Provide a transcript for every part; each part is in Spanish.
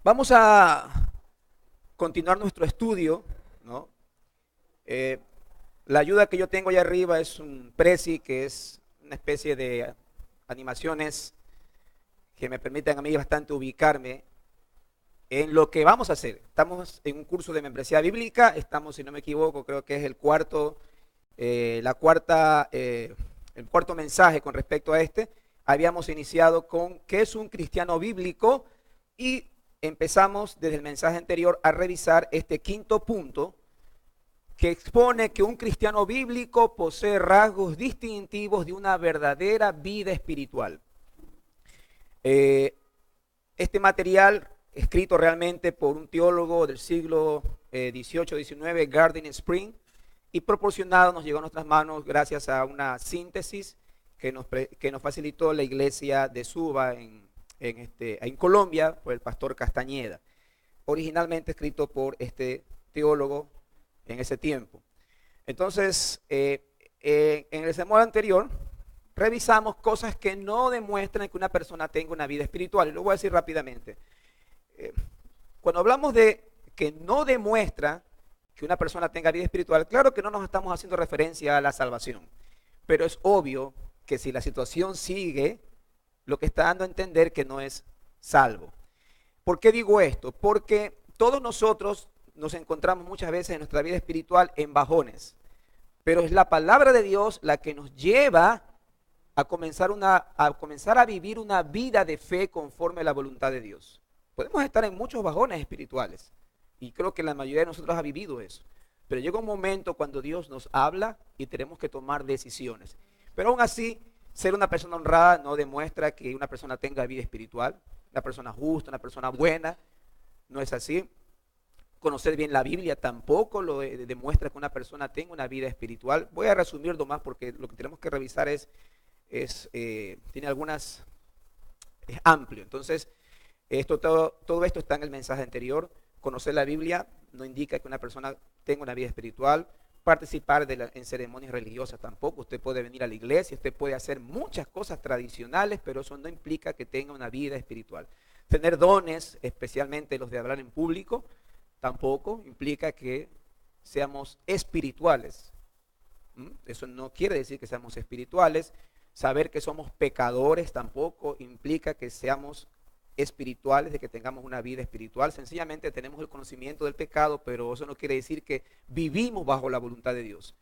Vamos a continuar nuestro estudio, ¿no? Eh, la ayuda que yo tengo allá arriba es un Prezi, que es una especie de animaciones que me permiten a mí bastante ubicarme en lo que vamos a hacer. Estamos en un curso de membresía bíblica, estamos, si no me equivoco, creo que es el cuarto, el cuarto mensaje con respecto a este. Habíamos iniciado con ¿qué es un cristiano bíblico? Y empezamos desde el mensaje anterior a revisar este quinto punto que expone que un cristiano bíblico posee rasgos distintivos de una verdadera vida espiritual. Este material, escrito realmente por un teólogo del siglo XVIII-XIX, Gardiner Spring, y proporcionado nos llegó a nuestras manos gracias a una síntesis que nos facilitó la iglesia de Suba en Colombia por el pastor Castañeda, originalmente escrito por este teólogo en ese tiempo. Entonces, en el sermón anterior revisamos cosas que no demuestran que una persona tenga una vida espiritual, y lo voy a decir rápidamente. Cuando hablamos de que no demuestra que una persona tenga vida espiritual, claro que no nos estamos haciendo referencia a la salvación, pero es obvio que si la situación sigue, lo que está dando a entender que no es salvo. ¿Por qué digo esto? Porque todos nosotros nos encontramos muchas veces en nuestra vida espiritual en bajones, pero es la palabra de Dios la que nos lleva a comenzar a vivir una vida de fe conforme a la voluntad de Dios. Podemos estar en muchos bajones espirituales, y creo que la mayoría de nosotros ha vivido eso, pero llega un momento cuando Dios nos habla y tenemos que tomar decisiones. Pero aún así, ser una persona honrada no demuestra que una persona tenga vida espiritual, una persona justa, una persona buena, no es así. Conocer bien la Biblia tampoco lo demuestra que una persona tenga una vida espiritual. Voy a resumirlo más porque lo que tenemos que revisar tiene algunas, es amplio. Entonces, todo esto está en el mensaje anterior. Conocer la Biblia no indica que una persona tenga una vida espiritual. Participar en ceremonias religiosas tampoco. Usted puede venir a la iglesia, usted puede hacer muchas cosas tradicionales, pero eso no implica que tenga una vida espiritual. Tener dones, especialmente los de hablar en público, tampoco implica que seamos espirituales. Eso no quiere decir que seamos espirituales. Saber que somos pecadores tampoco implica que seamos espirituales, de que tengamos una vida espiritual. Sencillamente tenemos el conocimiento del pecado, pero eso no quiere decir que vivimos bajo la voluntad de Dios.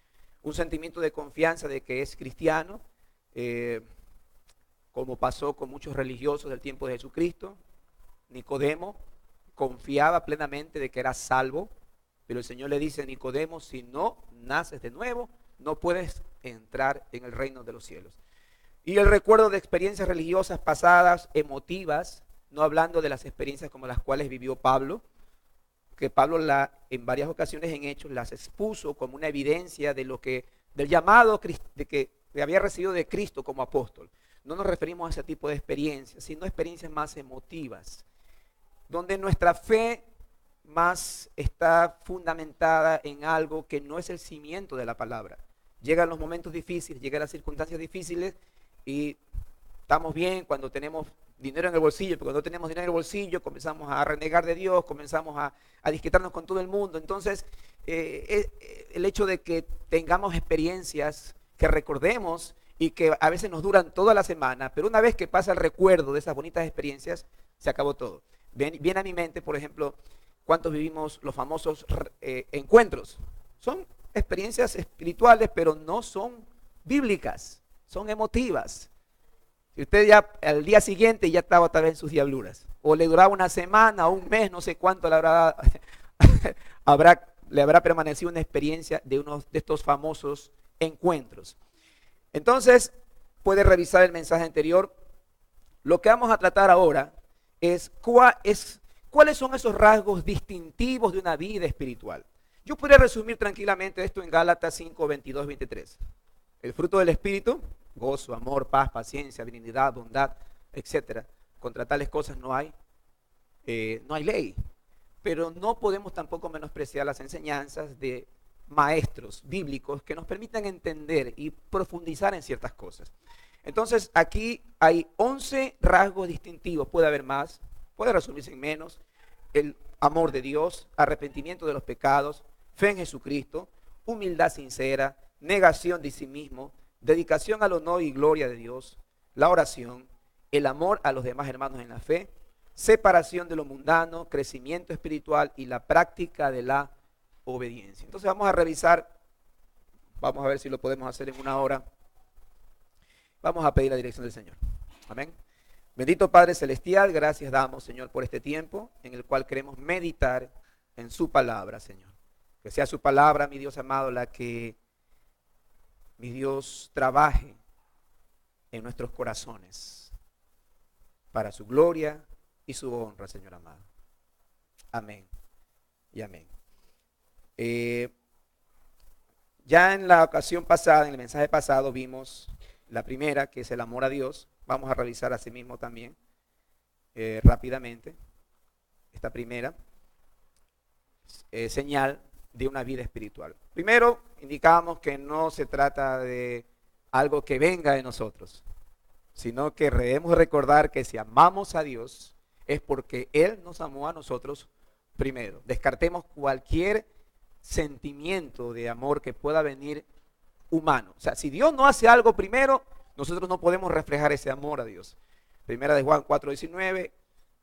Un sentimiento de confianza de que es cristiano, como pasó con muchos religiosos del tiempo de Jesucristo. Nicodemo confiaba plenamente de que era salvo, pero el Señor le dice a Nicodemo: si no naces de nuevo, no puedes entrar en el reino de los cielos. Y el recuerdo de experiencias religiosas pasadas, emotivas, no hablando de las experiencias como las cuales vivió Pablo, que Pablo en varias ocasiones en Hechos las expuso como una evidencia del llamado de que había recibido de Cristo como apóstol. No nos referimos a ese tipo de experiencias, sino experiencias más emotivas, donde nuestra fe más está fundamentada en algo que no es el cimiento de la palabra. Llegan los momentos difíciles, llegan las circunstancias difíciles y estamos bien cuando tenemos dinero en el bolsillo, pero cuando no tenemos dinero en el bolsillo comenzamos a renegar de Dios, comenzamos a disquetarnos con todo el mundo. Entonces, el hecho de que tengamos experiencias que recordemos y que a veces nos duran toda la semana, pero una vez que pasa el recuerdo de esas bonitas experiencias, se acabó todo. Viene a mi mente, por ejemplo, cuántos vivimos los famosos encuentros. Son experiencias espirituales, pero no son bíblicas, son emotivas. Si usted ya al día siguiente ya estaba otra vez en sus diabluras, o le duraba una semana o un mes, no sé cuánto le habrá permanecido una experiencia de uno de estos famosos encuentros. Entonces, puede revisar el mensaje anterior. Lo que vamos a tratar ahora es cuáles son esos rasgos distintivos de una vida espiritual. Yo podría resumir tranquilamente esto en Gálatas 5, 22, 23. El fruto del Espíritu: gozo, amor, paz, paciencia, benignidad, bondad, etcétera. Contra tales cosas no hay ley. Pero no podemos tampoco menospreciar las enseñanzas de maestros bíblicos que nos permitan entender y profundizar en ciertas cosas. Entonces, aquí hay 11 rasgos distintivos. Puede haber más, puede resumirse en menos. el amor de Dios, arrepentimiento de los pecados, fe en Jesucristo, humildad sincera, negación de sí mismo, dedicación al honor y gloria de Dios, la oración, el amor a los demás hermanos en la fe, separación de lo mundano, crecimiento espiritual y la práctica de la obediencia. Entonces vamos a revisar, vamos a ver si lo podemos hacer en una hora. Vamos a pedir la dirección del Señor. Amén. Bendito Padre Celestial, gracias damos, Señor, por este tiempo en el cual queremos meditar en su palabra, Señor. Que sea su palabra, mi Dios amado, la que, mi Dios, trabaje en nuestros corazones para su gloria y su honra, Señor amado. Amén y amén. Ya en la ocasión pasada, en el mensaje pasado, vimos la primera, que es el amor a Dios. Vamos a revisar así mismo también rápidamente esta primera señal de una vida espiritual. Primero, indicamos que no se trata de algo que venga de nosotros, sino que debemos recordar que si amamos a Dios es porque Él nos amó a nosotros primero. Descartemos cualquier sentimiento de amor que pueda venir humano. O sea, si Dios no hace algo primero, nosotros no podemos reflejar ese amor a Dios. Primera de Juan 4:19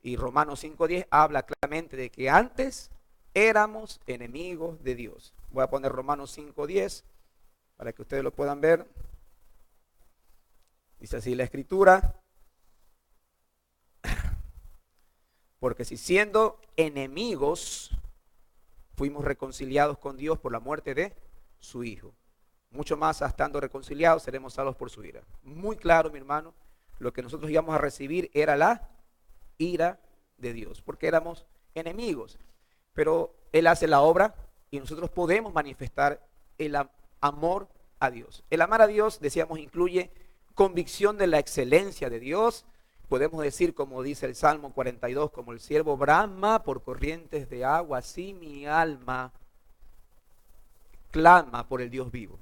y Romanos 5:10 habla claramente de que antes éramos enemigos de Dios. Voy a poner Romanos 5:10 para que ustedes lo puedan ver. Dice así la escritura: porque si siendo enemigos fuimos reconciliados con Dios por la muerte de su Hijo, mucho más estando reconciliados seremos salvos por su ira. Muy claro, mi hermano, lo que nosotros íbamos a recibir era la ira de Dios, porque éramos enemigos. Pero Él hace la obra y nosotros podemos manifestar el amor a Dios. El amar a Dios, decíamos, incluye convicción de la excelencia de Dios. Podemos decir, como dice el Salmo 42, como el siervo brama por corrientes de agua, así mi alma clama por el Dios vivo.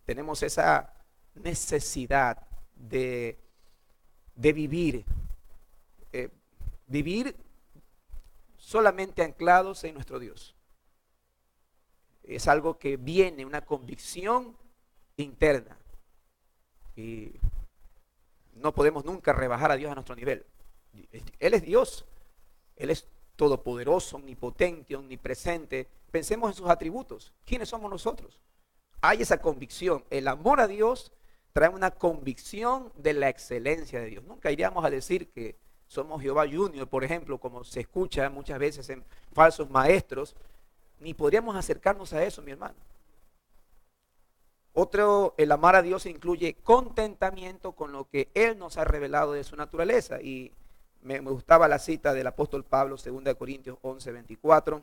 Tenemos esa necesidad de vivir, vivir solamente anclados en nuestro Dios. Es algo que viene, una convicción interna. Y no podemos nunca rebajar a Dios a nuestro nivel. Él es Dios. Él es todopoderoso, omnipotente, omnipresente. Pensemos en sus atributos. ¿Quiénes somos nosotros? Hay esa convicción. El amor a Dios trae una convicción de la excelencia de Dios. Nunca iríamos a decir que somos Jehová Junior, por ejemplo, como se escucha muchas veces en falsos maestros. Ni podríamos acercarnos a eso, mi hermano. Otro, el amar a Dios incluye contentamiento con lo que Él nos ha revelado de su naturaleza. Y me gustaba la cita del apóstol Pablo, 2 Corintios 11:24.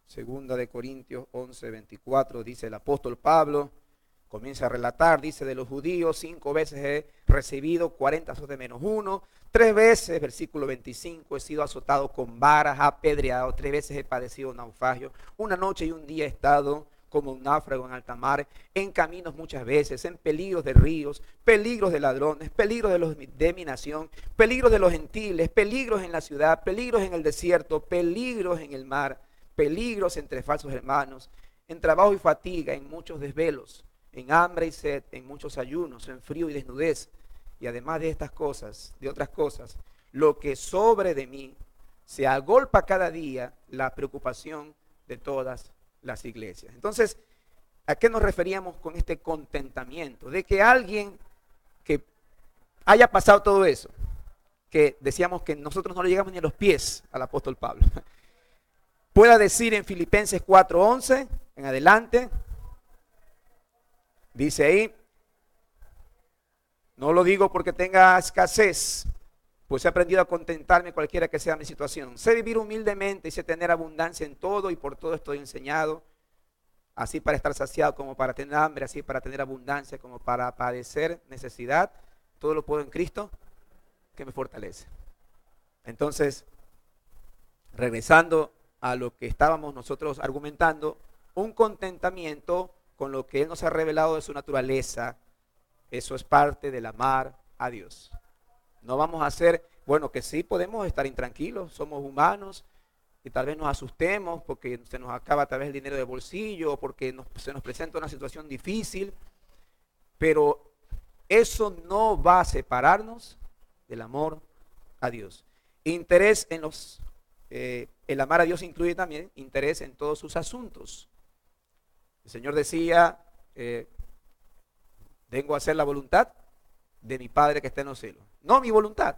2 Corintios 11:24 dice el apóstol Pablo, comienza a relatar, dice: de los judíos 5 veces he recibido 40 azotes menos 1, 3 veces, versículo 25, he sido azotado con varas, apedreado, 3 veces he padecido naufragio, una noche y un día he estado como un náufrago en alta mar, en caminos muchas veces, en peligros de ríos, peligros de ladrones, peligros de mi nación, peligros de los gentiles, peligros en la ciudad, peligros en el desierto, peligros en el mar, peligros entre falsos hermanos, en trabajo y fatiga, en muchos desvelos, en hambre y sed, en muchos ayunos, en frío y desnudez. Y además de estas cosas, de otras cosas, lo que sobre de mí se agolpa cada día la preocupación de todas las iglesias. Entonces, ¿a qué nos referíamos con este contentamiento? De que alguien que haya pasado todo eso, que decíamos que nosotros no le llegamos ni a los pies al apóstol Pablo, pueda decir en Filipenses 4:11 en adelante, dice ahí: no lo digo porque tenga escasez, pues he aprendido a contentarme cualquiera que sea mi situación. Sé vivir humildemente y sé tener abundancia en todo, y por todo estoy enseñado, así para estar saciado como para tener hambre, así para tener abundancia como para padecer necesidad. Todo lo puedo en Cristo que me fortalece. Entonces, regresando a lo que estábamos nosotros argumentando, un contentamiento con lo que Él nos ha revelado de su naturaleza, eso es parte del amar a Dios. No vamos a hacer, bueno, que sí podemos estar intranquilos, somos humanos y tal vez nos asustemos porque se nos acaba tal vez el dinero de bolsillo o porque se nos presenta una situación difícil, pero eso no va a separarnos del amor a Dios. Interés en el amar a Dios incluye también interés en todos sus asuntos. El Señor decía, vengo a hacer la voluntad de mi Padre que está en los cielos. No mi voluntad,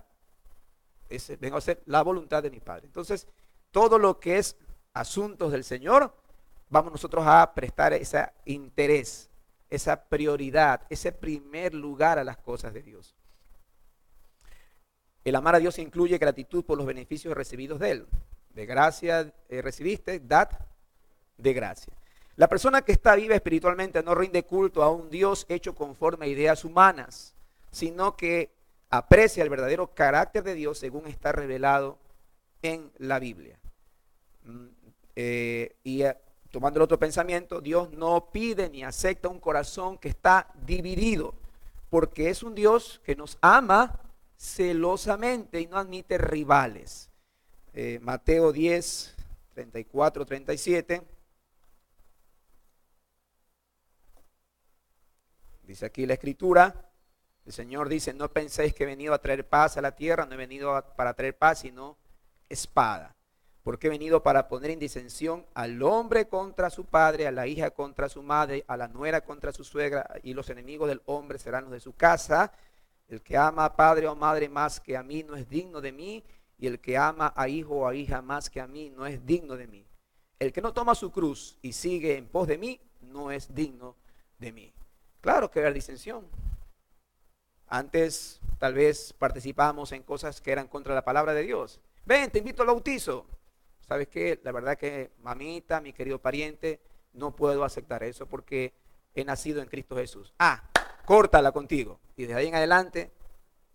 vengo a hacer la voluntad de mi Padre. Entonces, todo lo que es asuntos del Señor, vamos nosotros a prestar ese interés, esa prioridad, ese primer lugar a las cosas de Dios. El amar a Dios incluye gratitud por los beneficios recibidos de Él. De gracia recibiste, dad de gracia. La persona que está viva espiritualmente no rinde culto a un Dios hecho conforme a ideas humanas, sino que aprecia el verdadero carácter de Dios según está revelado en la Biblia. Tomando el otro pensamiento, Dios no pide ni acepta un corazón que está dividido, porque es un Dios que nos ama celosamente y no admite rivales. Mateo 10, 34, 37. Dice aquí la escritura, el Señor dice, no penséis que he venido a traer paz a la tierra, no he venido para traer paz, sino espada. Porque he venido para poner en disensión al hombre contra su padre, a la hija contra su madre, a la nuera contra su suegra, y los enemigos del hombre serán los de su casa. El que ama a padre o madre más que a mí no es digno de mí, y el que ama a hijo o a hija más que a mí no es digno de mí. El que no toma su cruz y sigue en pos de mí no es digno de mí. Claro que hay disensión. Antes tal vez participábamos en cosas que eran contra la palabra de Dios. Ven, te invito al bautizo. ¿Sabes qué? La verdad que mamita, mi querido pariente, no puedo aceptar eso porque he nacido en Cristo Jesús. Córtala contigo. Y desde ahí en adelante,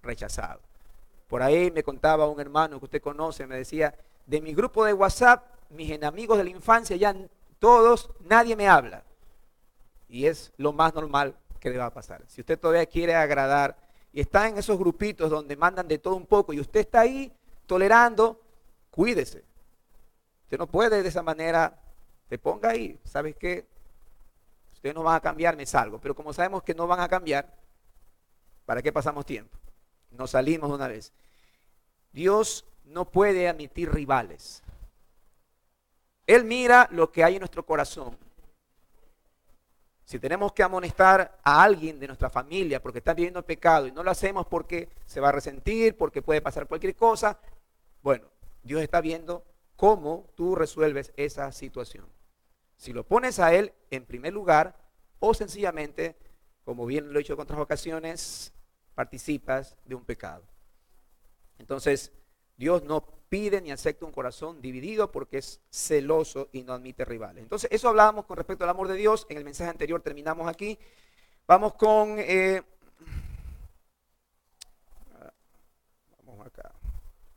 rechazado. Por ahí me contaba un hermano que usted conoce, me decía, de mi grupo de WhatsApp, mis amigos de la infancia, ya todos, nadie me habla. Y es lo más normal que le va a pasar. Si usted todavía quiere agradar y está en esos grupitos donde mandan de todo un poco y usted está ahí tolerando, cuídese. Usted no puede de esa manera, se ponga ahí, ¿sabes qué? Ustedes no van a cambiar, me salgo. Pero como sabemos que no van a cambiar, ¿para qué pasamos tiempo? Nos salimos de una vez. Dios no puede admitir rivales. Él mira lo que hay en nuestro corazón. Si tenemos que amonestar a alguien de nuestra familia porque está viviendo el pecado y no lo hacemos porque se va a resentir, porque puede pasar cualquier cosa, bueno, Dios está viendo cómo tú resuelves esa situación. Si lo pones a Él en primer lugar o sencillamente, como bien lo he dicho en otras ocasiones, participas de un pecado. Entonces, Dios no pide ni acepta un corazón dividido porque es celoso y no admite rivales. Entonces, eso hablábamos con respecto al amor de Dios. En el mensaje anterior terminamos aquí. Vamos con...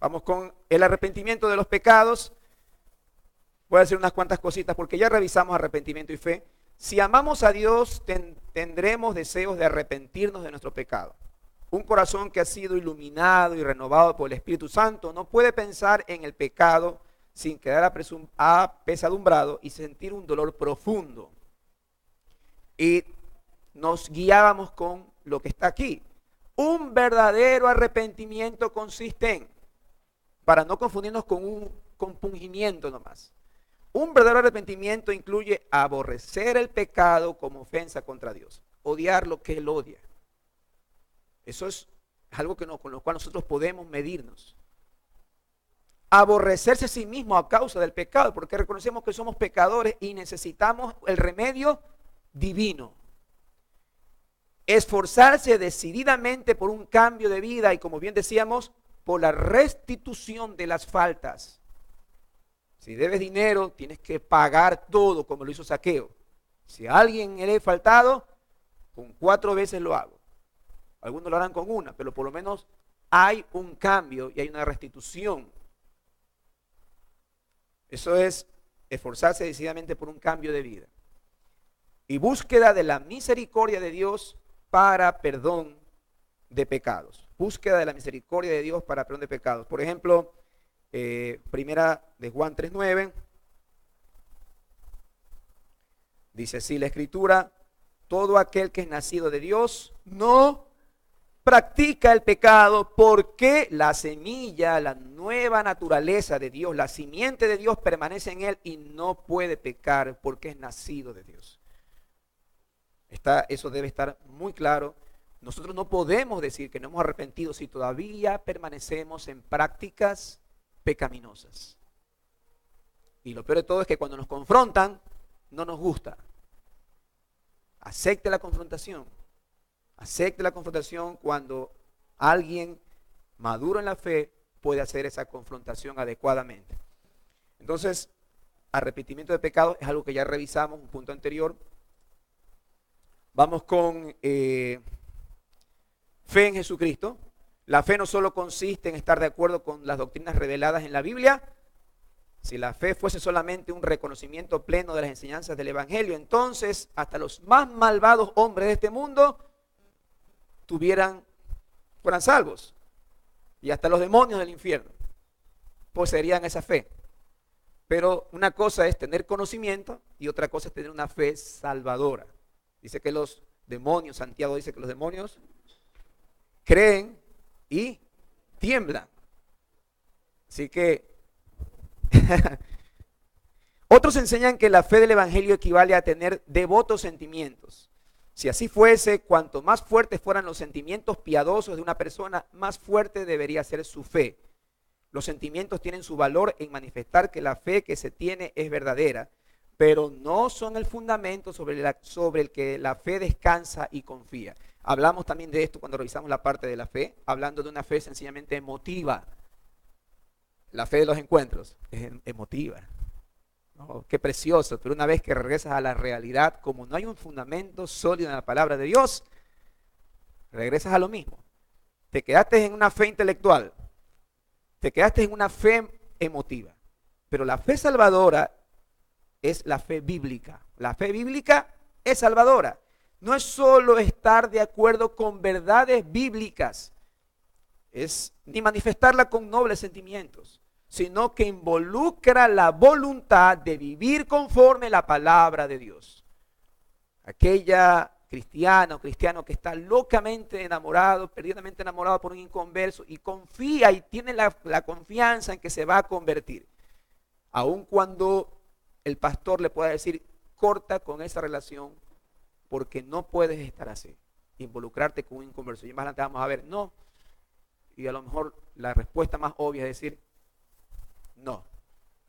Vamos con el arrepentimiento de los pecados. Voy a decir unas cuantas cositas porque ya revisamos arrepentimiento y fe. Si amamos a Dios, tendremos deseos de arrepentirnos de nuestro pecado. Un corazón que ha sido iluminado y renovado por el Espíritu Santo no puede pensar en el pecado sin quedar apesadumbrado y sentir un dolor profundo. Y nos guiábamos con lo que está aquí. Un verdadero arrepentimiento consiste en, para no confundirnos con un compungimiento nomás. Un verdadero arrepentimiento incluye aborrecer el pecado como ofensa contra Dios, odiar lo que Él odia. Eso es algo con lo cual nosotros podemos medirnos. Aborrecerse a sí mismo a causa del pecado, porque reconocemos que somos pecadores y necesitamos el remedio divino. Esforzarse decididamente por un cambio de vida y, como bien decíamos, por la restitución de las faltas. Si debes dinero, tienes que pagar todo como lo hizo Zaqueo. Si a alguien le he faltado, con 4 veces lo hago. Algunos lo harán con una, pero por lo menos hay un cambio y hay una restitución. Eso es esforzarse decididamente por un cambio de vida. Y búsqueda de la misericordia de Dios para perdón de pecados. Búsqueda de la misericordia de Dios para perdón de pecados. Por ejemplo, primera de Juan 3:9. Dice así la Escritura: todo aquel que es nacido de Dios no practica el pecado, porque la semilla, la nueva naturaleza de Dios, la simiente de Dios permanece en él y no puede pecar porque es nacido de Dios. Eso debe estar muy claro. Nosotros no podemos decir que no hemos arrepentido si todavía permanecemos en prácticas pecaminosas. Y lo peor de todo es que cuando nos confrontan, no nos gusta. Acepte la confrontación. Acepte la confrontación cuando alguien maduro en la fe puede hacer esa confrontación adecuadamente. Entonces, arrepentimiento de pecados es algo que ya revisamos, un punto anterior. Vamos con fe en Jesucristo. La fe no solo consiste en estar de acuerdo con las doctrinas reveladas en la Biblia. Si la fe fuese solamente un reconocimiento pleno de las enseñanzas del Evangelio, entonces hasta los más malvados hombres de este mundo fueran salvos, y hasta los demonios del infierno poseerían esa fe. Pero una cosa es tener conocimiento y otra cosa es tener una fe salvadora. Dice que los demonios, Santiago dice que los demonios creen y tiemblan. Así que otros enseñan que la fe del Evangelio equivale a tener devotos sentimientos. Si así fuese, cuanto más fuertes fueran los sentimientos piadosos de una persona, más fuerte debería ser su fe. Los sentimientos tienen su valor en manifestar que la fe que se tiene es verdadera, pero no son el fundamento sobre el que la fe descansa y confía. Hablamos también de esto cuando revisamos la parte de la fe, hablando de una fe sencillamente emotiva. La fe de los encuentros es emotiva. Oh, qué precioso, pero una vez que regresas a la realidad, como no hay un fundamento sólido en la palabra de Dios, regresas a lo mismo. Te quedaste en una fe intelectual, te quedaste en una fe emotiva, pero la fe salvadora es la fe bíblica. La fe bíblica es salvadora. No es solo estar de acuerdo con verdades bíblicas, ni manifestarla con nobles sentimientos, sino que involucra la voluntad de vivir conforme la palabra de Dios. Aquella cristiana o cristiano que está locamente enamorado, perdidamente enamorado por un inconverso y confía y tiene la confianza en que se va a convertir, aun cuando el pastor le pueda decir: corta con esa relación porque no puedes estar así, involucrarte con un inconverso. Y más adelante vamos a ver, no. Y a lo mejor la respuesta más obvia es decir: no,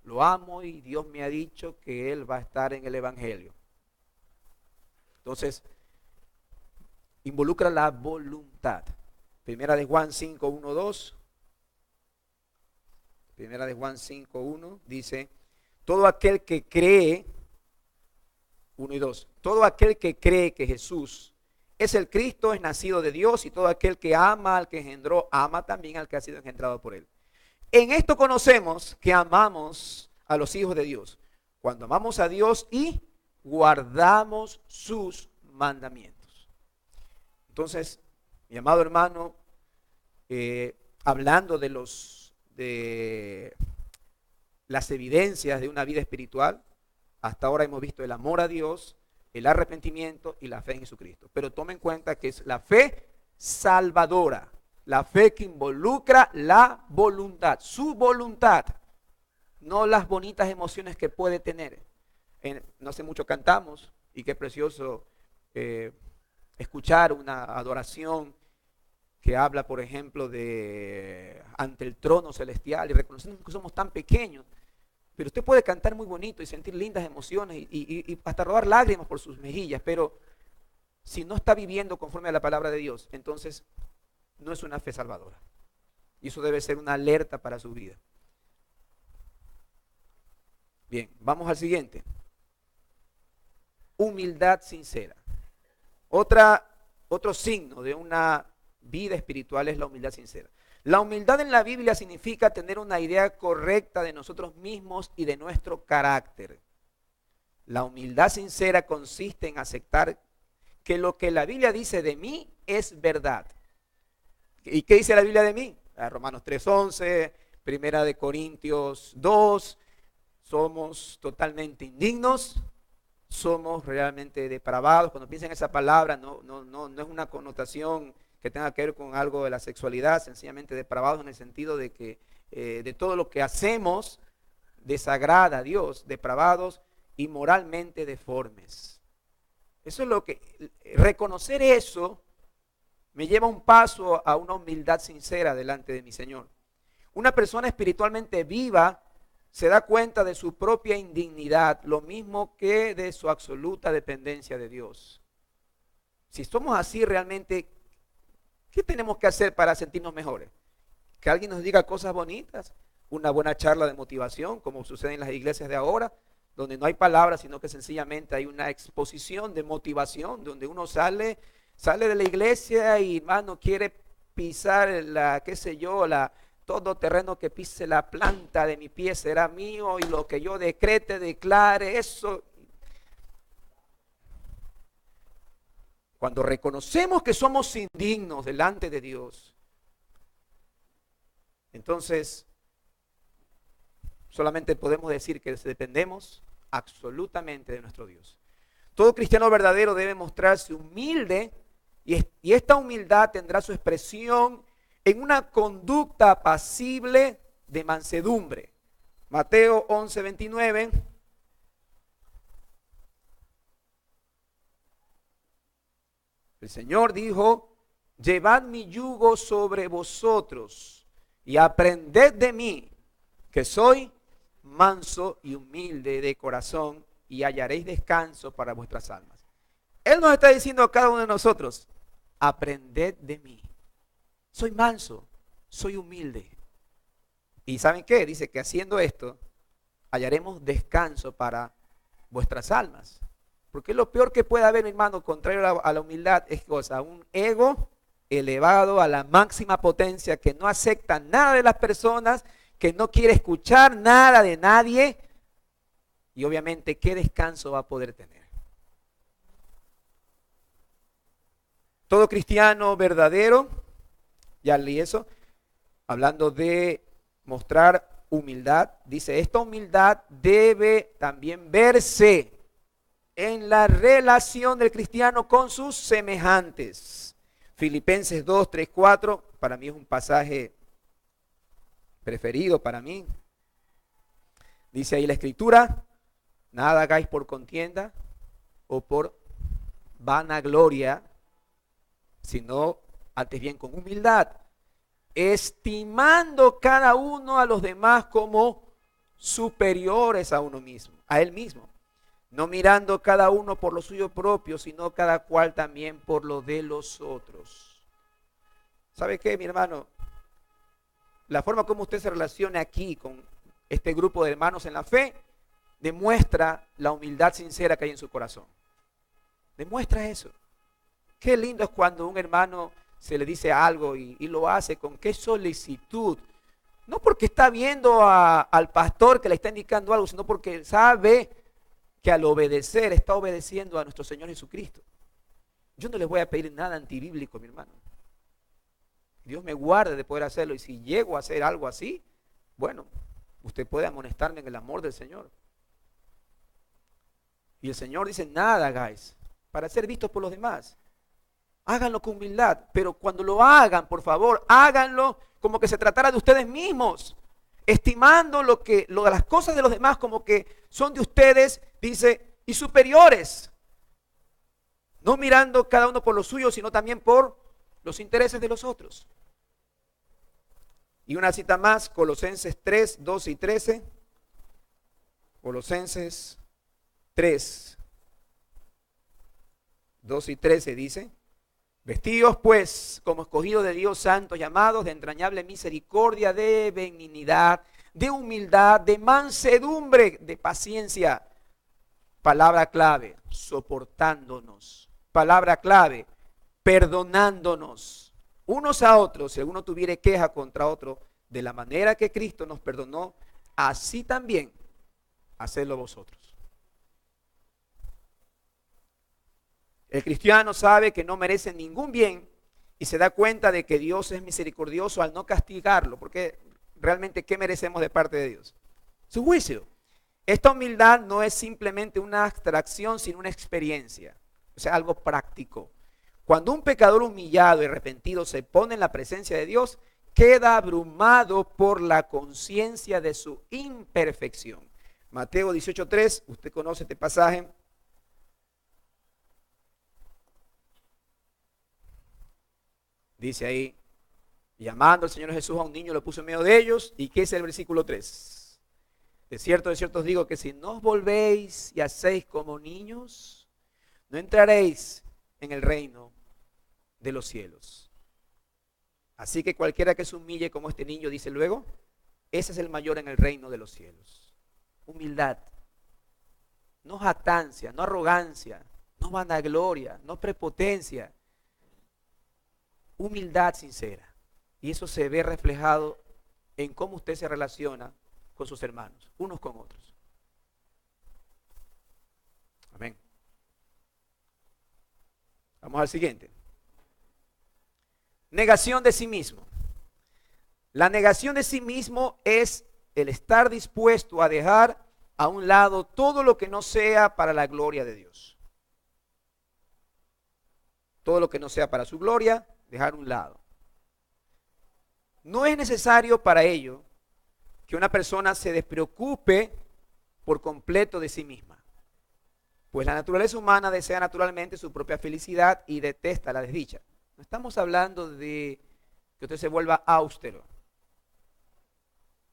lo amo y Dios me ha dicho que Él va a estar en el Evangelio. Entonces, involucra la voluntad. Primera de Juan 5:1, 2. Primera de Juan 5:1 dice: todo aquel que cree, 1 y 2, todo aquel que cree que Jesús es el Cristo es nacido de Dios, y todo aquel que ama al que engendró, ama también al que ha sido engendrado por Él. En esto conocemos que amamos a los hijos de Dios, cuando amamos a Dios y guardamos sus mandamientos. Entonces, mi amado hermano, hablando de las evidencias de una vida espiritual, hasta ahora hemos visto el amor a Dios, el arrepentimiento y la fe en Jesucristo. Pero tome en cuenta que es la fe salvadora. La fe que involucra la voluntad, su voluntad, no las bonitas emociones que puede tener. No hace mucho cantamos, y qué precioso escuchar una adoración que habla, por ejemplo, de ante el trono celestial y reconociendo que somos tan pequeños. Pero usted puede cantar muy bonito y sentir lindas emociones y hasta rodar lágrimas por sus mejillas, pero si no está viviendo conforme a la palabra de Dios, entonces no es una fe salvadora. Y eso debe ser una alerta para su vida. Bien, vamos al siguiente. Humildad sincera. Otro signo de una vida espiritual es la humildad sincera. La humildad en la Biblia significa tener una idea correcta de nosotros mismos y de nuestro carácter. La humildad sincera consiste en aceptar que lo que la Biblia dice de mí es verdad. ¿Y qué dice la Biblia de mí? Romanos 3:11, Primera de Corintios 2. Somos totalmente indignos, somos realmente depravados. Cuando piensan en esa palabra, no es una connotación que tenga que ver con algo de la sexualidad, sencillamente depravados en el sentido de que de todo lo que hacemos desagrada a Dios, depravados y moralmente deformes. Eso es lo que, reconocer eso me lleva un paso a una humildad sincera delante de mi Señor. Una persona espiritualmente viva se da cuenta de su propia indignidad, lo mismo que de su absoluta dependencia de Dios. Si somos así realmente, ¿qué tenemos que hacer para sentirnos mejores? Que alguien nos diga cosas bonitas, una buena charla de motivación, como sucede en las iglesias de ahora, donde no hay palabras, sino que sencillamente hay una exposición de motivación, donde uno sale de la iglesia y hermano quiere pisar todo terreno que pise la planta de mi pie será mío, y lo que yo decrete, declare, eso. Cuando reconocemos que somos indignos delante de Dios, entonces solamente podemos decir que dependemos absolutamente de nuestro Dios. Todo cristiano verdadero debe mostrarse humilde, y esta humildad tendrá su expresión en una conducta apacible de mansedumbre. Mateo 11:29. El Señor dijo: llevad mi yugo sobre vosotros y aprended de mí, que soy manso y humilde de corazón, y hallaréis descanso para vuestras almas. Él nos está diciendo a cada uno de nosotros: aprended de mí. Soy manso, soy humilde. ¿Y saben qué? Dice que haciendo esto hallaremos descanso para vuestras almas. Porque lo peor que puede haber, hermano, contrario a la humildad, es un ego elevado a la máxima potencia, que no acepta nada de las personas, que no quiere escuchar nada de nadie. Y obviamente, ¿qué descanso va a poder tener? Todo cristiano verdadero, ya leí eso, hablando de mostrar humildad, dice: esta humildad debe también verse en la relación del cristiano con sus semejantes. Filipenses 2, 3, 4, para mí es un pasaje preferido para mí. Dice ahí la escritura: nada hagáis por contienda o por vanagloria, sino antes bien con humildad, estimando cada uno a los demás como superiores a uno mismo, a él mismo, no mirando cada uno por lo suyo propio, sino cada cual también por lo de los otros. ¿Sabe qué, mi hermano? La forma como usted se relaciona aquí con este grupo de hermanos en la fe demuestra la humildad sincera que hay en su corazón. Demuestra eso. Qué lindo es cuando un hermano se le dice algo y lo hace con qué solicitud. No porque está viendo al pastor que le está indicando algo, sino porque sabe que al obedecer está obedeciendo a nuestro Señor Jesucristo. Yo no les voy a pedir nada antibíblico, mi hermano. Dios me guarde de poder hacerlo, y si llego a hacer algo así, bueno, usted puede amonestarme en el amor del Señor. Y el Señor dice: nada hagáis para ser vistos por los demás. Háganlo con humildad, pero cuando lo hagan, por favor, háganlo como que se tratara de ustedes mismos, estimando de las cosas de los demás como que son de ustedes, dice, y superiores. No mirando cada uno por lo suyo, sino también por los intereses de los otros. Y una cita más, Colosenses 3, 12 y 13. Colosenses 3, 12 y 13 dice: vestíos pues como escogidos de Dios, santos, llamados de entrañable misericordia, de benignidad, de humildad, de mansedumbre, de paciencia. Palabra clave: soportándonos. Palabra clave: perdonándonos unos a otros, si alguno tuviere queja contra otro, de la manera que Cristo nos perdonó, así también hacedlo vosotros. El cristiano sabe que no merece ningún bien y se da cuenta de que Dios es misericordioso al no castigarlo, porque realmente ¿qué merecemos de parte de Dios? Su juicio. Esta humildad no es simplemente una abstracción, sino una experiencia, o sea, algo práctico. Cuando un pecador humillado y arrepentido se pone en la presencia de Dios, queda abrumado por la conciencia de su imperfección. Mateo 18:3, usted conoce este pasaje. Dice ahí, llamando al Señor Jesús a un niño, lo puso en medio de ellos. ¿Y qué es el versículo 3? De cierto os digo que si no os volvéis y hacéis como niños, no entraréis en el reino de los cielos. Así que cualquiera que se humille como este niño, dice luego, ese es el mayor en el reino de los cielos. Humildad, no jactancia, no arrogancia, no vanagloria, no prepotencia. Humildad sincera. Y eso se ve reflejado en cómo usted se relaciona con sus hermanos, unos con otros. Amén. Vamos al siguiente. Negación de sí mismo. La negación de sí mismo es el estar dispuesto a dejar a un lado todo lo que no sea para la gloria de Dios. Todo lo que no sea para su gloria, dejar a un lado. No es necesario para ello que una persona se despreocupe por completo de sí misma, pues la naturaleza humana desea naturalmente su propia felicidad y detesta la desdicha. No estamos hablando de que usted se vuelva austero,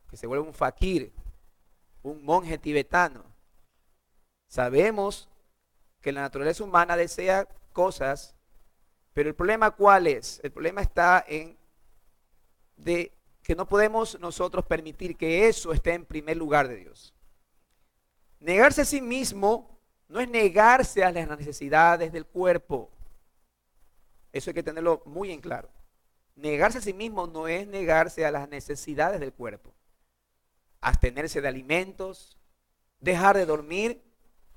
que se vuelva un fakir, un monje tibetano. Sabemos que la naturaleza humana desea cosas, pero el problema ¿cuál es? El problema está en que no podemos nosotros permitir que eso esté en primer lugar de Dios. Negarse a sí mismo no es negarse a las necesidades del cuerpo. Eso hay que tenerlo muy en claro. Negarse a sí mismo no es negarse a las necesidades del cuerpo. Abstenerse de alimentos, dejar de dormir,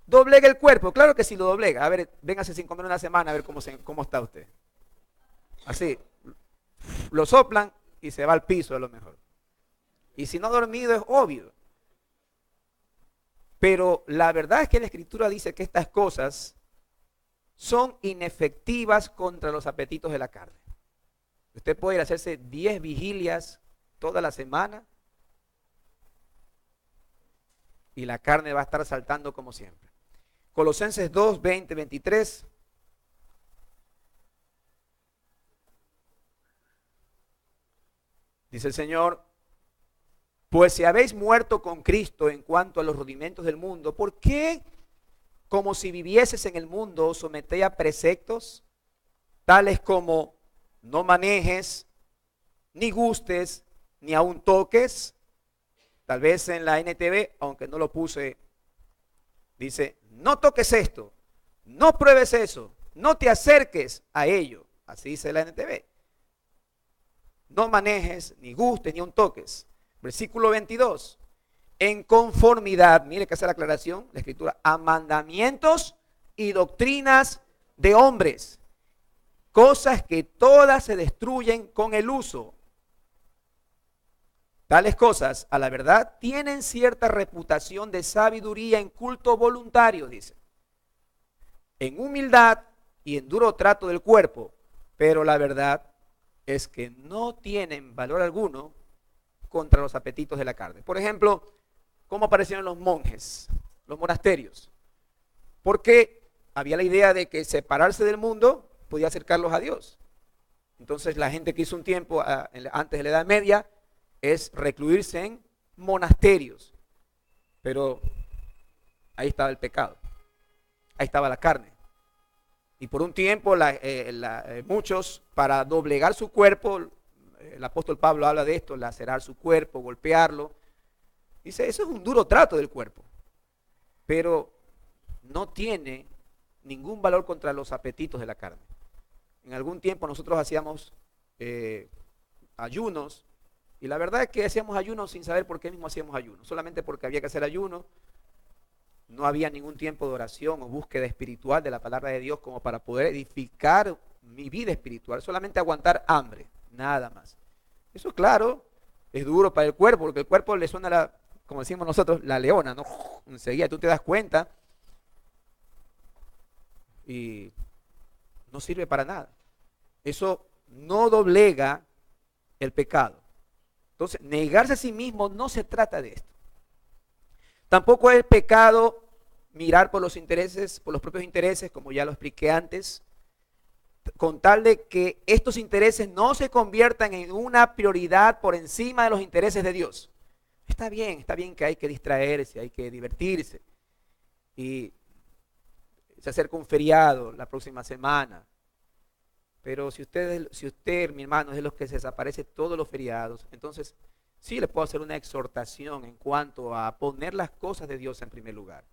doblega el cuerpo. Claro que sí lo doblega. A ver, véngase sin comer una semana a ver cómo está usted. Así, lo soplan y se va al piso a lo mejor. Y si no ha dormido es obvio. Pero la verdad es que la Escritura dice que estas cosas son inefectivas contra los apetitos de la carne. Usted puede ir a hacerse 10 vigilias toda la semana y la carne va a estar saltando como siempre. Colosenses 2, 20, 23. Dice el Señor, pues si habéis muerto con Cristo en cuanto a los rudimentos del mundo, ¿por qué, como si vivieses en el mundo, os sometéis a preceptos tales como no manejes, ni gustes, ni aun toques? Tal vez en la NTV, aunque no lo puse, dice, no toques esto, no pruebes eso, no te acerques a ello. Así dice la NTV. No manejes, ni gustes, ni aun toques. Versículo 22. En conformidad, mire que hace la aclaración, la Escritura, a mandamientos y doctrinas de hombres, cosas que todas se destruyen con el uso. Tales cosas, a la verdad, tienen cierta reputación de sabiduría en culto voluntario, dice, en humildad y en duro trato del cuerpo, pero la verdad es que no tienen valor alguno contra los apetitos de la carne. Por ejemplo, ¿cómo aparecieron los monjes, los monasterios? Porque había la idea de que separarse del mundo podía acercarlos a Dios. Entonces la gente que hizo un tiempo antes de la Edad Media es recluirse en monasterios. Pero ahí estaba el pecado, ahí estaba la carne. Y por un tiempo muchos, para doblegar su cuerpo, el apóstol Pablo habla de esto, lacerar su cuerpo, golpearlo. Dice, eso es un duro trato del cuerpo, pero no tiene ningún valor contra los apetitos de la carne. En algún tiempo nosotros hacíamos ayunos, y la verdad es que hacíamos ayunos sin saber por qué mismo hacíamos ayunos, solamente porque había que hacer ayuno. No había ningún tiempo de oración o búsqueda espiritual de la palabra de Dios como para poder edificar mi vida espiritual, solamente aguantar hambre, nada más. Eso, claro, es duro para el cuerpo, porque el cuerpo le suena, como decimos nosotros, la leona, ¿no? Enseguida tú te das cuenta y no sirve para nada. Eso no doblega el pecado. Entonces, negarse a sí mismo no se trata de esto. Tampoco es pecado mirar por los intereses, por los propios intereses, como ya lo expliqué antes, con tal de que estos intereses no se conviertan en una prioridad por encima de los intereses de Dios. Está bien que hay que distraerse, hay que divertirse. Y se acerca un feriado la próxima semana. Pero si usted, mi hermano, es de los que se desaparece todos los feriados, entonces sí le puedo hacer una exhortación en cuanto a poner las cosas de Dios en primer lugar.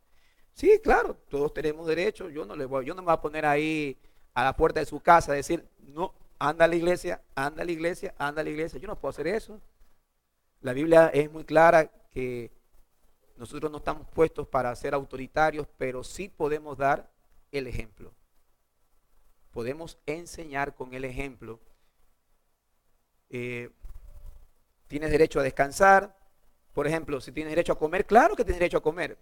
Sí, claro, todos tenemos derecho. Yo no me voy a poner ahí a la puerta de su casa a decir, no, anda a la iglesia, anda a la iglesia, anda a la iglesia. Yo no puedo hacer eso. La Biblia es muy clara que nosotros no estamos puestos para ser autoritarios, pero sí podemos dar el ejemplo. Podemos enseñar con el ejemplo. Tienes derecho a descansar. Por ejemplo, si tienes derecho a comer, claro que tienes derecho a comer.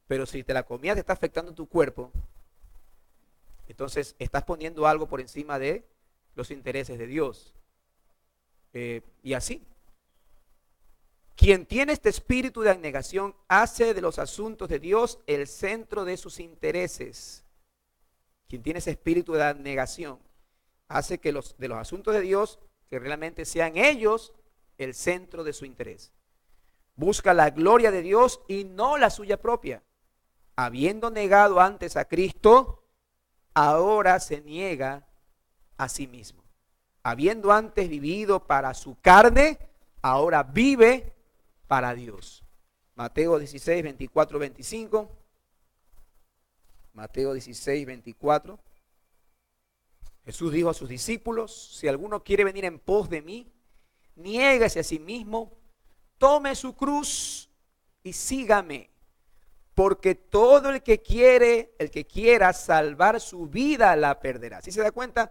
Pero si la comida te está afectando tu cuerpo, entonces estás poniendo algo por encima de los intereses de Dios. Y así. Quien tiene este espíritu de abnegación hace de los asuntos de Dios el centro de sus intereses. Quien tiene ese espíritu de abnegación hace que de los asuntos de Dios, que realmente sean ellos el centro de su interés. Busca la gloria de Dios y no la suya propia. Habiendo negado antes a Cristo, ahora se niega a sí mismo. Habiendo antes vivido para su carne, ahora vive para Dios. Mateo 16, 24, 25. Mateo 16, 24. Jesús dijo a sus discípulos, si alguno quiere venir en pos de mí, niéguese a sí mismo, tome su cruz y sígame. Porque todo el que quiera salvar su vida la perderá. ¿Sí se da cuenta?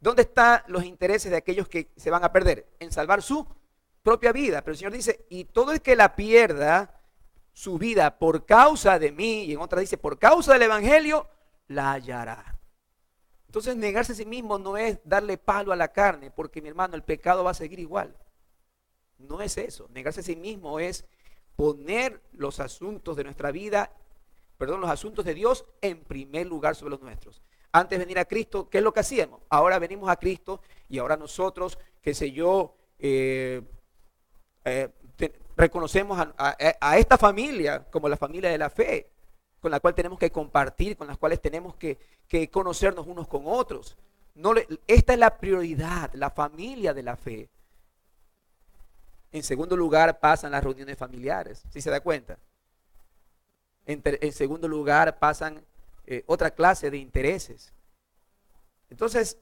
¿Dónde están los intereses de aquellos que se van a perder? En salvar su propia vida. Pero el Señor dice, y todo el que la pierda, su vida por causa de mí, y en otra dice, por causa del evangelio, la hallará. Entonces negarse a sí mismo no es darle palo a la carne, porque mi hermano, el pecado va a seguir igual. No es eso. Negarse a sí mismo es poner los asuntos de nuestra vida, los asuntos de Dios en primer lugar sobre los nuestros. Antes de venir a Cristo, ¿qué es lo que hacíamos? Ahora venimos a Cristo y ahora nosotros, qué sé yo, reconocemos a esta familia como la familia de la fe, con la cual tenemos que compartir, con las cuales tenemos que conocernos unos con otros. Esta es la prioridad, la familia de la fe. En segundo lugar pasan las reuniones familiares, ¿sí se da cuenta? En segundo lugar pasan otra clase de intereses. Entonces,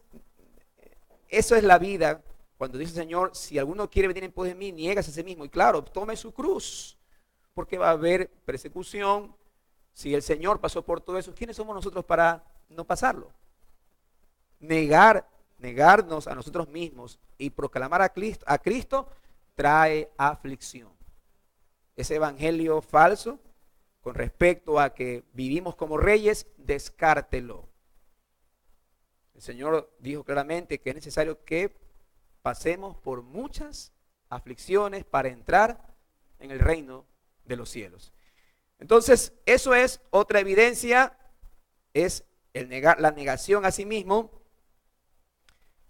eso es la vida. Cuando dice el Señor, si alguno quiere venir en pos de mí, niégase a sí mismo. Y claro, tome su cruz, porque va a haber persecución. Si el Señor pasó por todo eso, ¿quiénes somos nosotros para no pasarlo? Negarnos a nosotros mismos y proclamar a Cristo trae aflicción. Ese evangelio falso con respecto a que vivimos como reyes, descártelo. El Señor dijo claramente que es necesario que pasemos por muchas aflicciones para entrar en el reino de los cielos. Entonces, eso es otra evidencia, es la negación a sí mismo.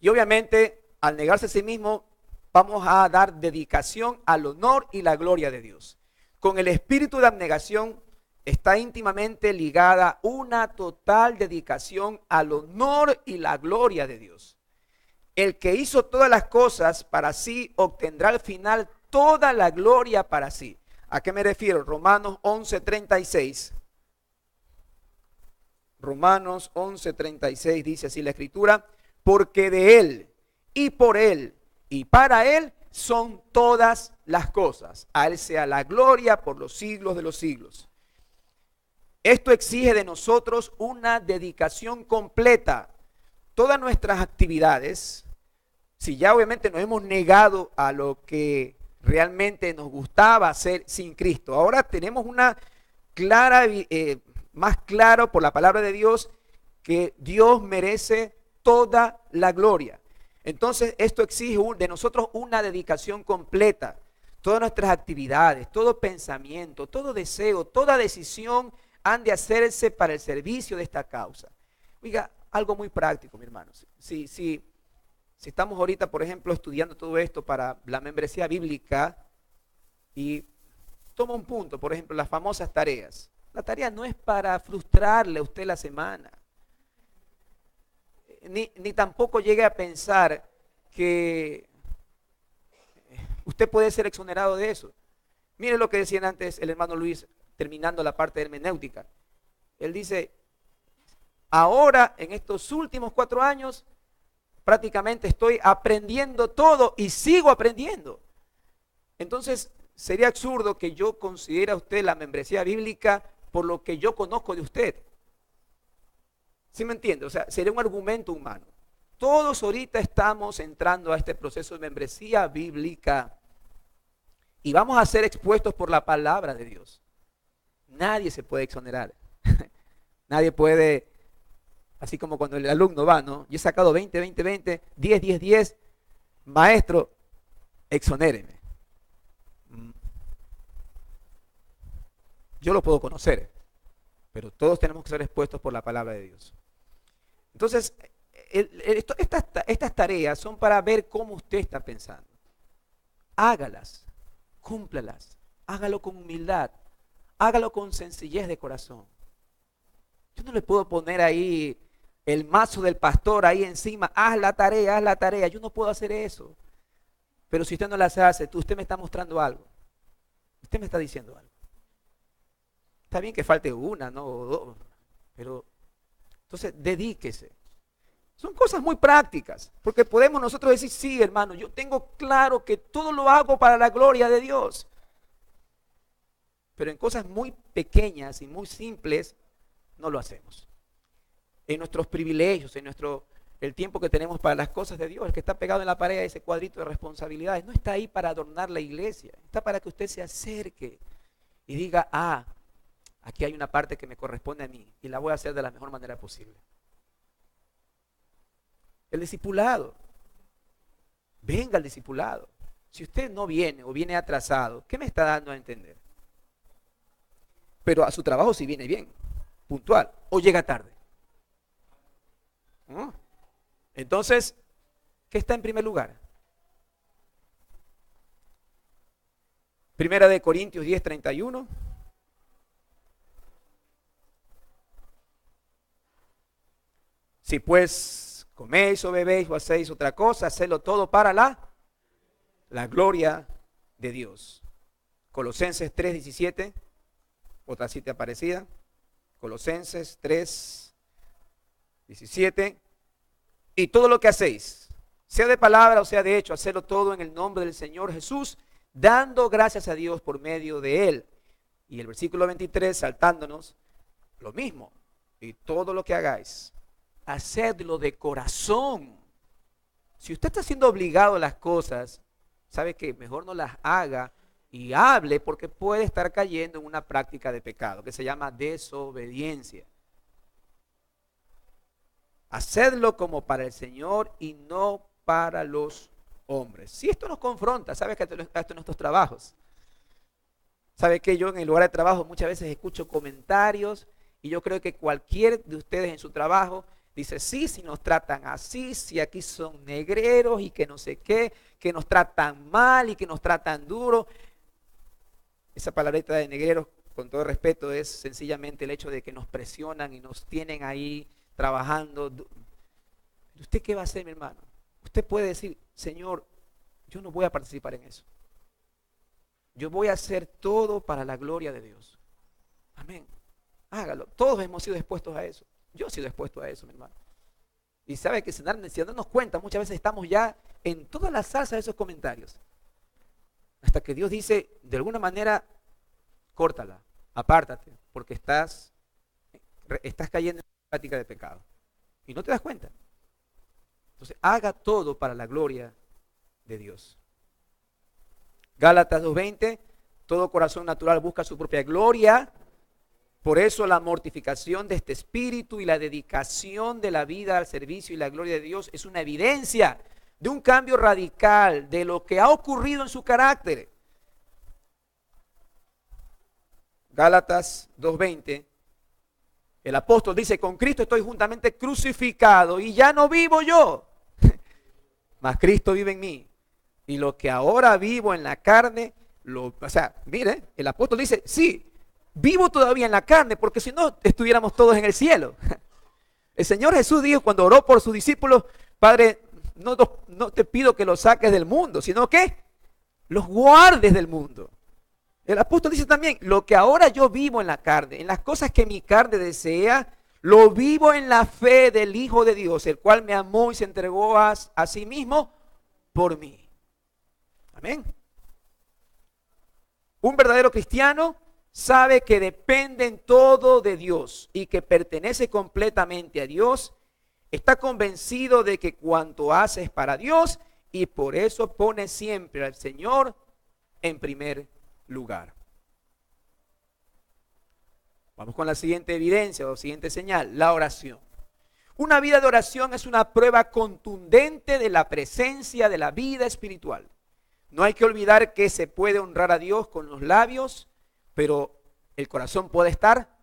Y obviamente, al negarse a sí mismo, vamos a dar dedicación al honor y la gloria de Dios. Con el espíritu de abnegación está íntimamente ligada una total dedicación al honor y la gloria de Dios. El que hizo todas las cosas para sí obtendrá al final toda la gloria para sí. ¿A qué me refiero? Romanos 11:36. Romanos 11:36 dice así la escritura, porque de Él y por Él y para Él son todas las cosas. A Él sea la gloria por los siglos de los siglos. Esto exige de nosotros una dedicación completa, todas nuestras actividades, si ya obviamente nos hemos negado a lo que realmente nos gustaba hacer sin Cristo, ahora tenemos una clara, más claro por la palabra de Dios, que Dios merece toda la gloria. Entonces esto exige de nosotros una dedicación completa. Todas nuestras actividades, todo pensamiento, todo deseo, toda decisión han de hacerse para el servicio de esta causa. Oiga, algo muy práctico, mi hermano. Si estamos ahorita, por ejemplo, estudiando todo esto para la membresía bíblica y toma un punto, por ejemplo, las famosas tareas. La tarea no es para frustrarle a usted la semana. Ni tampoco llegue a pensar que usted puede ser exonerado de eso. Mire lo que decía antes el hermano Luis, terminando la parte de hermenéutica. Él dice, ahora en estos últimos 4 años, prácticamente estoy aprendiendo todo y sigo aprendiendo. Entonces, sería absurdo que yo considere a usted la membresía bíblica por lo que yo conozco de usted. ¿Sí me entiende? O sea, sería un argumento humano. Todos ahorita estamos entrando a este proceso de membresía bíblica y vamos a ser expuestos por la palabra de Dios. Nadie se puede exonerar. Nadie puede, así como cuando el alumno va, ¿no? Yo he sacado 20, 20, 20, 10, 10, 10. Maestro, exonéreme. Yo lo puedo conocer, pero todos tenemos que ser expuestos por la palabra de Dios. Entonces, estas tareas son para ver cómo usted está pensando. Hágalas, cúmplalas, hágalo con humildad, hágalo con sencillez de corazón. Yo no le puedo poner ahí el mazo del pastor ahí encima, haz la tarea. Yo no puedo hacer eso. Pero si usted no las hace, usted me está mostrando algo. Usted me está diciendo algo. Está bien que falte una, ¿no? O dos, pero entonces dedíquese. Son cosas muy prácticas, porque podemos nosotros decir, sí, hermano, yo tengo claro que todo lo hago para la gloria de Dios. Pero en cosas muy pequeñas y muy simples, no lo hacemos. En nuestros privilegios, el tiempo que tenemos para las cosas de Dios, el que está pegado en la pared, ese cuadrito de responsabilidades, no está ahí para adornar la iglesia, está para que usted se acerque y diga, aquí hay una parte que me corresponde a mí y la voy a hacer de la mejor manera posible. El discipulado. Venga el discipulado. Si usted no viene o viene atrasado, ¿qué me está dando a entender? Pero a su trabajo sí viene bien, puntual, o llega tarde. ¿No? Entonces, ¿qué está en primer lugar? Primera de Corintios 10:31. Si pues coméis o bebéis o hacéis otra cosa, hacedlo todo para la gloria de Dios. Colosenses 3:17, otra cita parecida. Colosenses 3:17. Y todo lo que hacéis, sea de palabra o sea de hecho, hacedlo todo en el nombre del Señor Jesús, dando gracias a Dios por medio de Él. Y el versículo 23, saltándonos, lo mismo. Y todo lo que hagáis, hacedlo de corazón. Si usted está siendo obligado a las cosas, sabe que mejor no las haga y hable, porque puede estar cayendo en una práctica de pecado que se llama desobediencia. Hacedlo como para el Señor y no para los hombres. Si esto nos confronta, sabe que esto en nuestros trabajos. Sabe que yo en el lugar de trabajo muchas veces escucho comentarios y yo creo que cualquier de ustedes en su trabajo dice, sí, si nos tratan así, si aquí son negreros y que no sé qué, que nos tratan mal y que nos tratan duro. Esa palabrita de negreros, con todo respeto, es sencillamente el hecho de que nos presionan y nos tienen ahí trabajando. ¿Usted qué va a hacer, mi hermano? Usted puede decir, Señor, yo no voy a participar en eso. Yo voy a hacer todo para la gloria de Dios. Amén. Hágalo. Todos hemos sido expuestos a eso. Yo he sido expuesto a eso, mi hermano. Y sabe que sin darnos cuenta, muchas veces estamos ya en toda la salsa de esos comentarios. Hasta que Dios dice, de alguna manera, córtala, apártate, porque estás cayendo en una práctica de pecado. Y no te das cuenta. Entonces, haga todo para la gloria de Dios. Gálatas 2:20, todo corazón natural busca su propia gloria. Por eso la mortificación de este espíritu y la dedicación de la vida al servicio y la gloria de Dios es una evidencia de un cambio radical de lo que ha ocurrido en su carácter. Gálatas 2:20, el apóstol dice, con Cristo estoy juntamente crucificado y ya no vivo yo, mas Cristo vive en mí. Y lo que ahora vivo en la carne, mire, el apóstol dice, sí, vivo todavía en la carne, porque si no estuviéramos todos en el cielo. El Señor Jesús dijo cuando oró por sus discípulos, Padre, no te pido que los saques del mundo, sino que los guardes del mundo. El apóstol dice también, lo que ahora yo vivo en la carne, en las cosas que mi carne desea, lo vivo en la fe del Hijo de Dios, el cual me amó y se entregó a sí mismo por mí. Amén. Un verdadero cristiano sabe que depende en todo de Dios y que pertenece completamente a Dios. Está convencido de que cuanto hace es para Dios y por eso pone siempre al Señor en primer lugar. Vamos con la siguiente evidencia o siguiente señal, la oración. Una vida de oración es una prueba contundente de la presencia de la vida espiritual. No hay que olvidar que se puede honrar a Dios con los labios, pero el corazón puede estar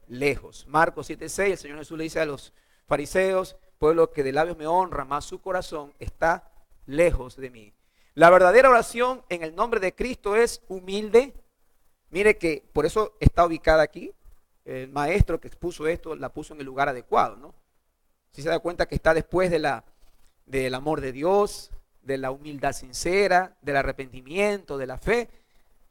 lejos. Marcos 7:6, el Señor Jesús le dice a los fariseos, pueblo que de labios me honra, mas su corazón está lejos de mí. La verdadera oración en el nombre de Cristo es humilde. Mire que por eso está ubicada aquí. El maestro que expuso esto la puso en el lugar adecuado, ¿no? Si se da cuenta que está después del amor de Dios, de la humildad sincera, del arrepentimiento, de la fe.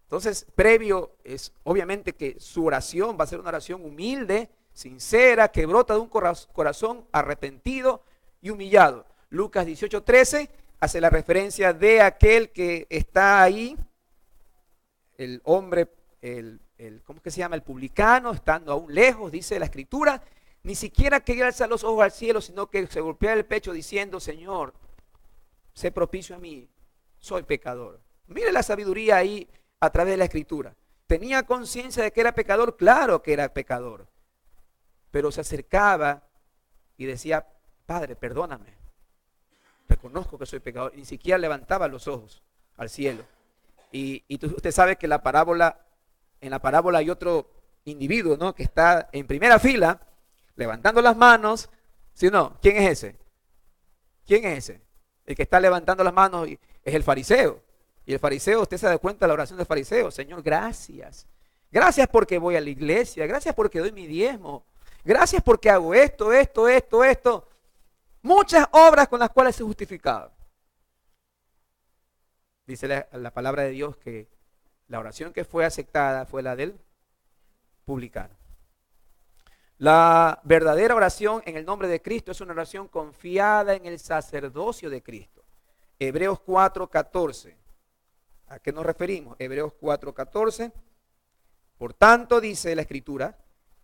Entonces, previo es obviamente que su oración va a ser una oración humilde, sincera, que brota de un corazón arrepentido y humillado. Lucas 18:13 hace la referencia de aquel que está ahí, el hombre, ¿cómo que se llama? El publicano, estando aún lejos, dice la Escritura, ni siquiera quería alzar los ojos al cielo, sino que se golpea el pecho diciendo, Señor, sé propicio a mí, soy pecador. Mire la sabiduría ahí a través de la Escritura. ¿Tenía conciencia de que era pecador? Claro que era pecador. Pero se acercaba y decía, Padre, perdóname. Reconozco que soy pecador. Ni siquiera levantaba los ojos al cielo. Y usted sabe que en la parábola hay otro individuo, ¿no? Que está en primera fila, levantando las manos. ¿Sí o no? ¿Quién es ese? ¿Quién es ese? El que está levantando las manos es el fariseo. Y el fariseo, usted se da cuenta de la oración del fariseo. Señor, gracias. Gracias porque voy a la iglesia. Gracias porque doy mi diezmo. Gracias porque hago esto. Muchas obras con las cuales se justificaba. Dice la palabra de Dios que la oración que fue aceptada fue la del publicano. La verdadera oración en el nombre de Cristo es una oración confiada en el sacerdocio de Cristo. Hebreos 4:14. ¿A qué nos referimos? Hebreos 4:14. Por tanto, dice la Escritura,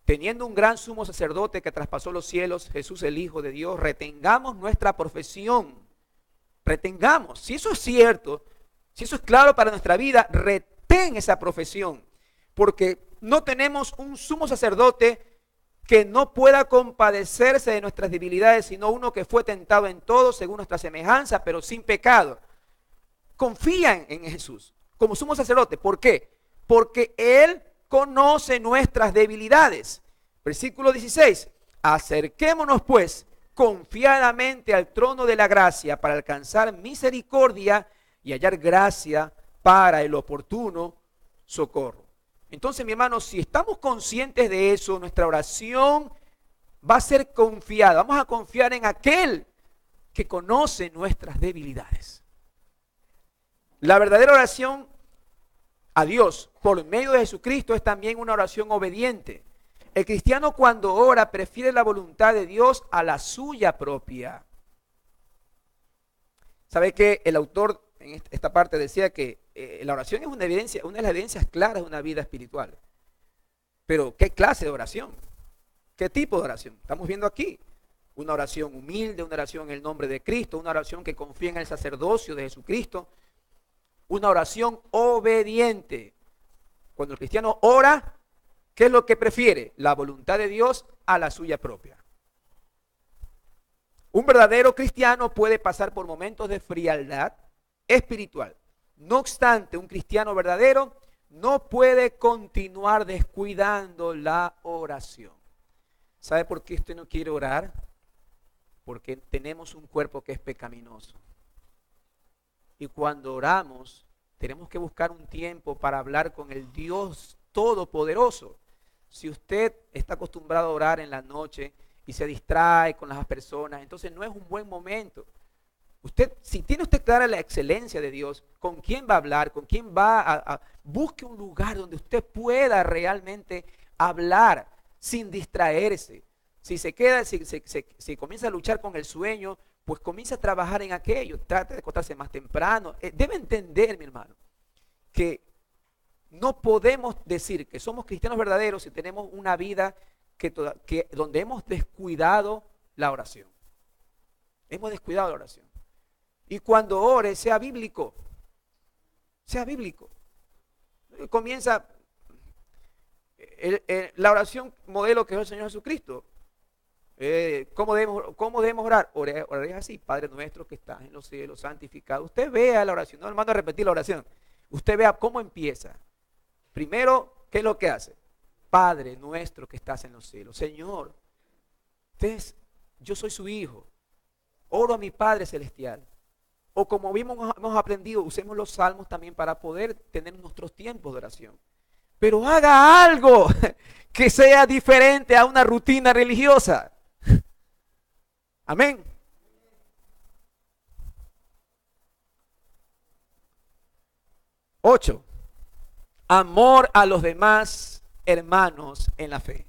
teniendo un gran sumo sacerdote que traspasó los cielos, Jesús el Hijo de Dios, retengamos nuestra profesión. Retengamos. Si eso es cierto, si eso es claro para nuestra vida, retén esa profesión. Porque no tenemos un sumo sacerdote que no pueda compadecerse de nuestras debilidades, sino uno que fue tentado en todo según nuestra semejanza, pero sin pecado. Confían en Jesús como sumo sacerdote. ¿Por qué? Porque Él conoce nuestras debilidades. Versículo 16. Acerquémonos pues confiadamente al trono de la gracia para alcanzar misericordia y hallar gracia para el oportuno socorro. Entonces, mi hermano, si estamos conscientes de eso, nuestra oración va a ser confiada. Vamos a confiar en aquel que conoce nuestras debilidades. La verdadera oración a Dios por medio de Jesucristo es también una oración obediente. El cristiano cuando ora prefiere la voluntad de Dios a la suya propia. ¿Sabe que el autor en esta parte decía que la oración es una de las evidencias claras de una vida espiritual? Pero ¿qué clase de oración? ¿Qué tipo de oración? Estamos viendo aquí Una oración humilde, una oración en el nombre de Cristo, una oración que confía en el sacerdocio de Jesucristo, una oración obediente. Cuando el cristiano ora, ¿qué es lo que prefiere? La voluntad de Dios a la suya propia. Un verdadero cristiano puede pasar por momentos de frialdad espiritual. No obstante, un cristiano verdadero no puede continuar descuidando la oración. ¿Sabe por qué usted no quiere orar? Porque tenemos un cuerpo que es pecaminoso. Y cuando oramos, tenemos que buscar un tiempo para hablar con el Dios Todopoderoso. Si usted está acostumbrado a orar en la noche y se distrae con las personas, entonces no es un buen momento. Si tiene usted clara la excelencia de Dios, ¿con quién va a hablar? ¿Con quién va busque un lugar donde usted pueda realmente hablar sin distraerse? Si se queda, si comienza a luchar con el sueño, pues comienza a trabajar en aquello. Trate de acostarse más temprano. Debe entender, mi hermano, que no podemos decir que somos cristianos verdaderos si tenemos una vida donde hemos descuidado la oración. Hemos descuidado la oración. Y cuando ore, sea bíblico. Sea bíblico. Comienza la oración modelo que es el Señor Jesucristo. ¿Cómo debemos orar? Oraré así: Padre nuestro que estás en los cielos, santificado. Usted vea la oración, no le mando a repetir la oración. Usted vea cómo empieza. Primero, ¿qué es lo que hace? Padre nuestro que estás en los cielos. Señor, yo soy su hijo. Oro a mi Padre celestial. O como hemos aprendido, usemos los salmos también para poder tener nuestros tiempos de oración. Pero haga algo que sea diferente a una rutina religiosa. Amén. Ocho. Amor a los demás hermanos en la fe.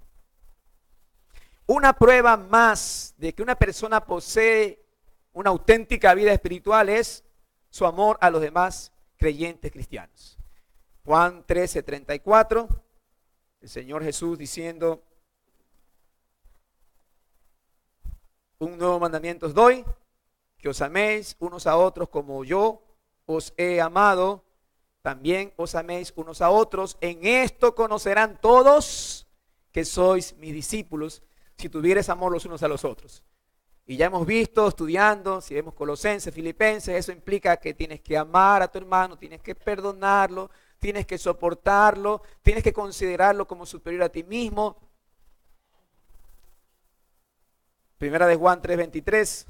Una prueba más de que una persona posee una auténtica vida espiritual es su amor a los demás creyentes cristianos. Juan 13:34, el Señor Jesús diciendo: un nuevo mandamiento os doy, que os améis unos a otros como yo os he amado, también os améis unos a otros. En esto conocerán todos que sois mis discípulos, si tuvieres amor los unos a los otros. Y ya hemos visto, estudiando, si vemos Colosenses, Filipenses, eso implica que tienes que amar a tu hermano, tienes que perdonarlo, tienes que soportarlo, tienes que considerarlo como superior a ti mismo. Primera de Juan 3:23.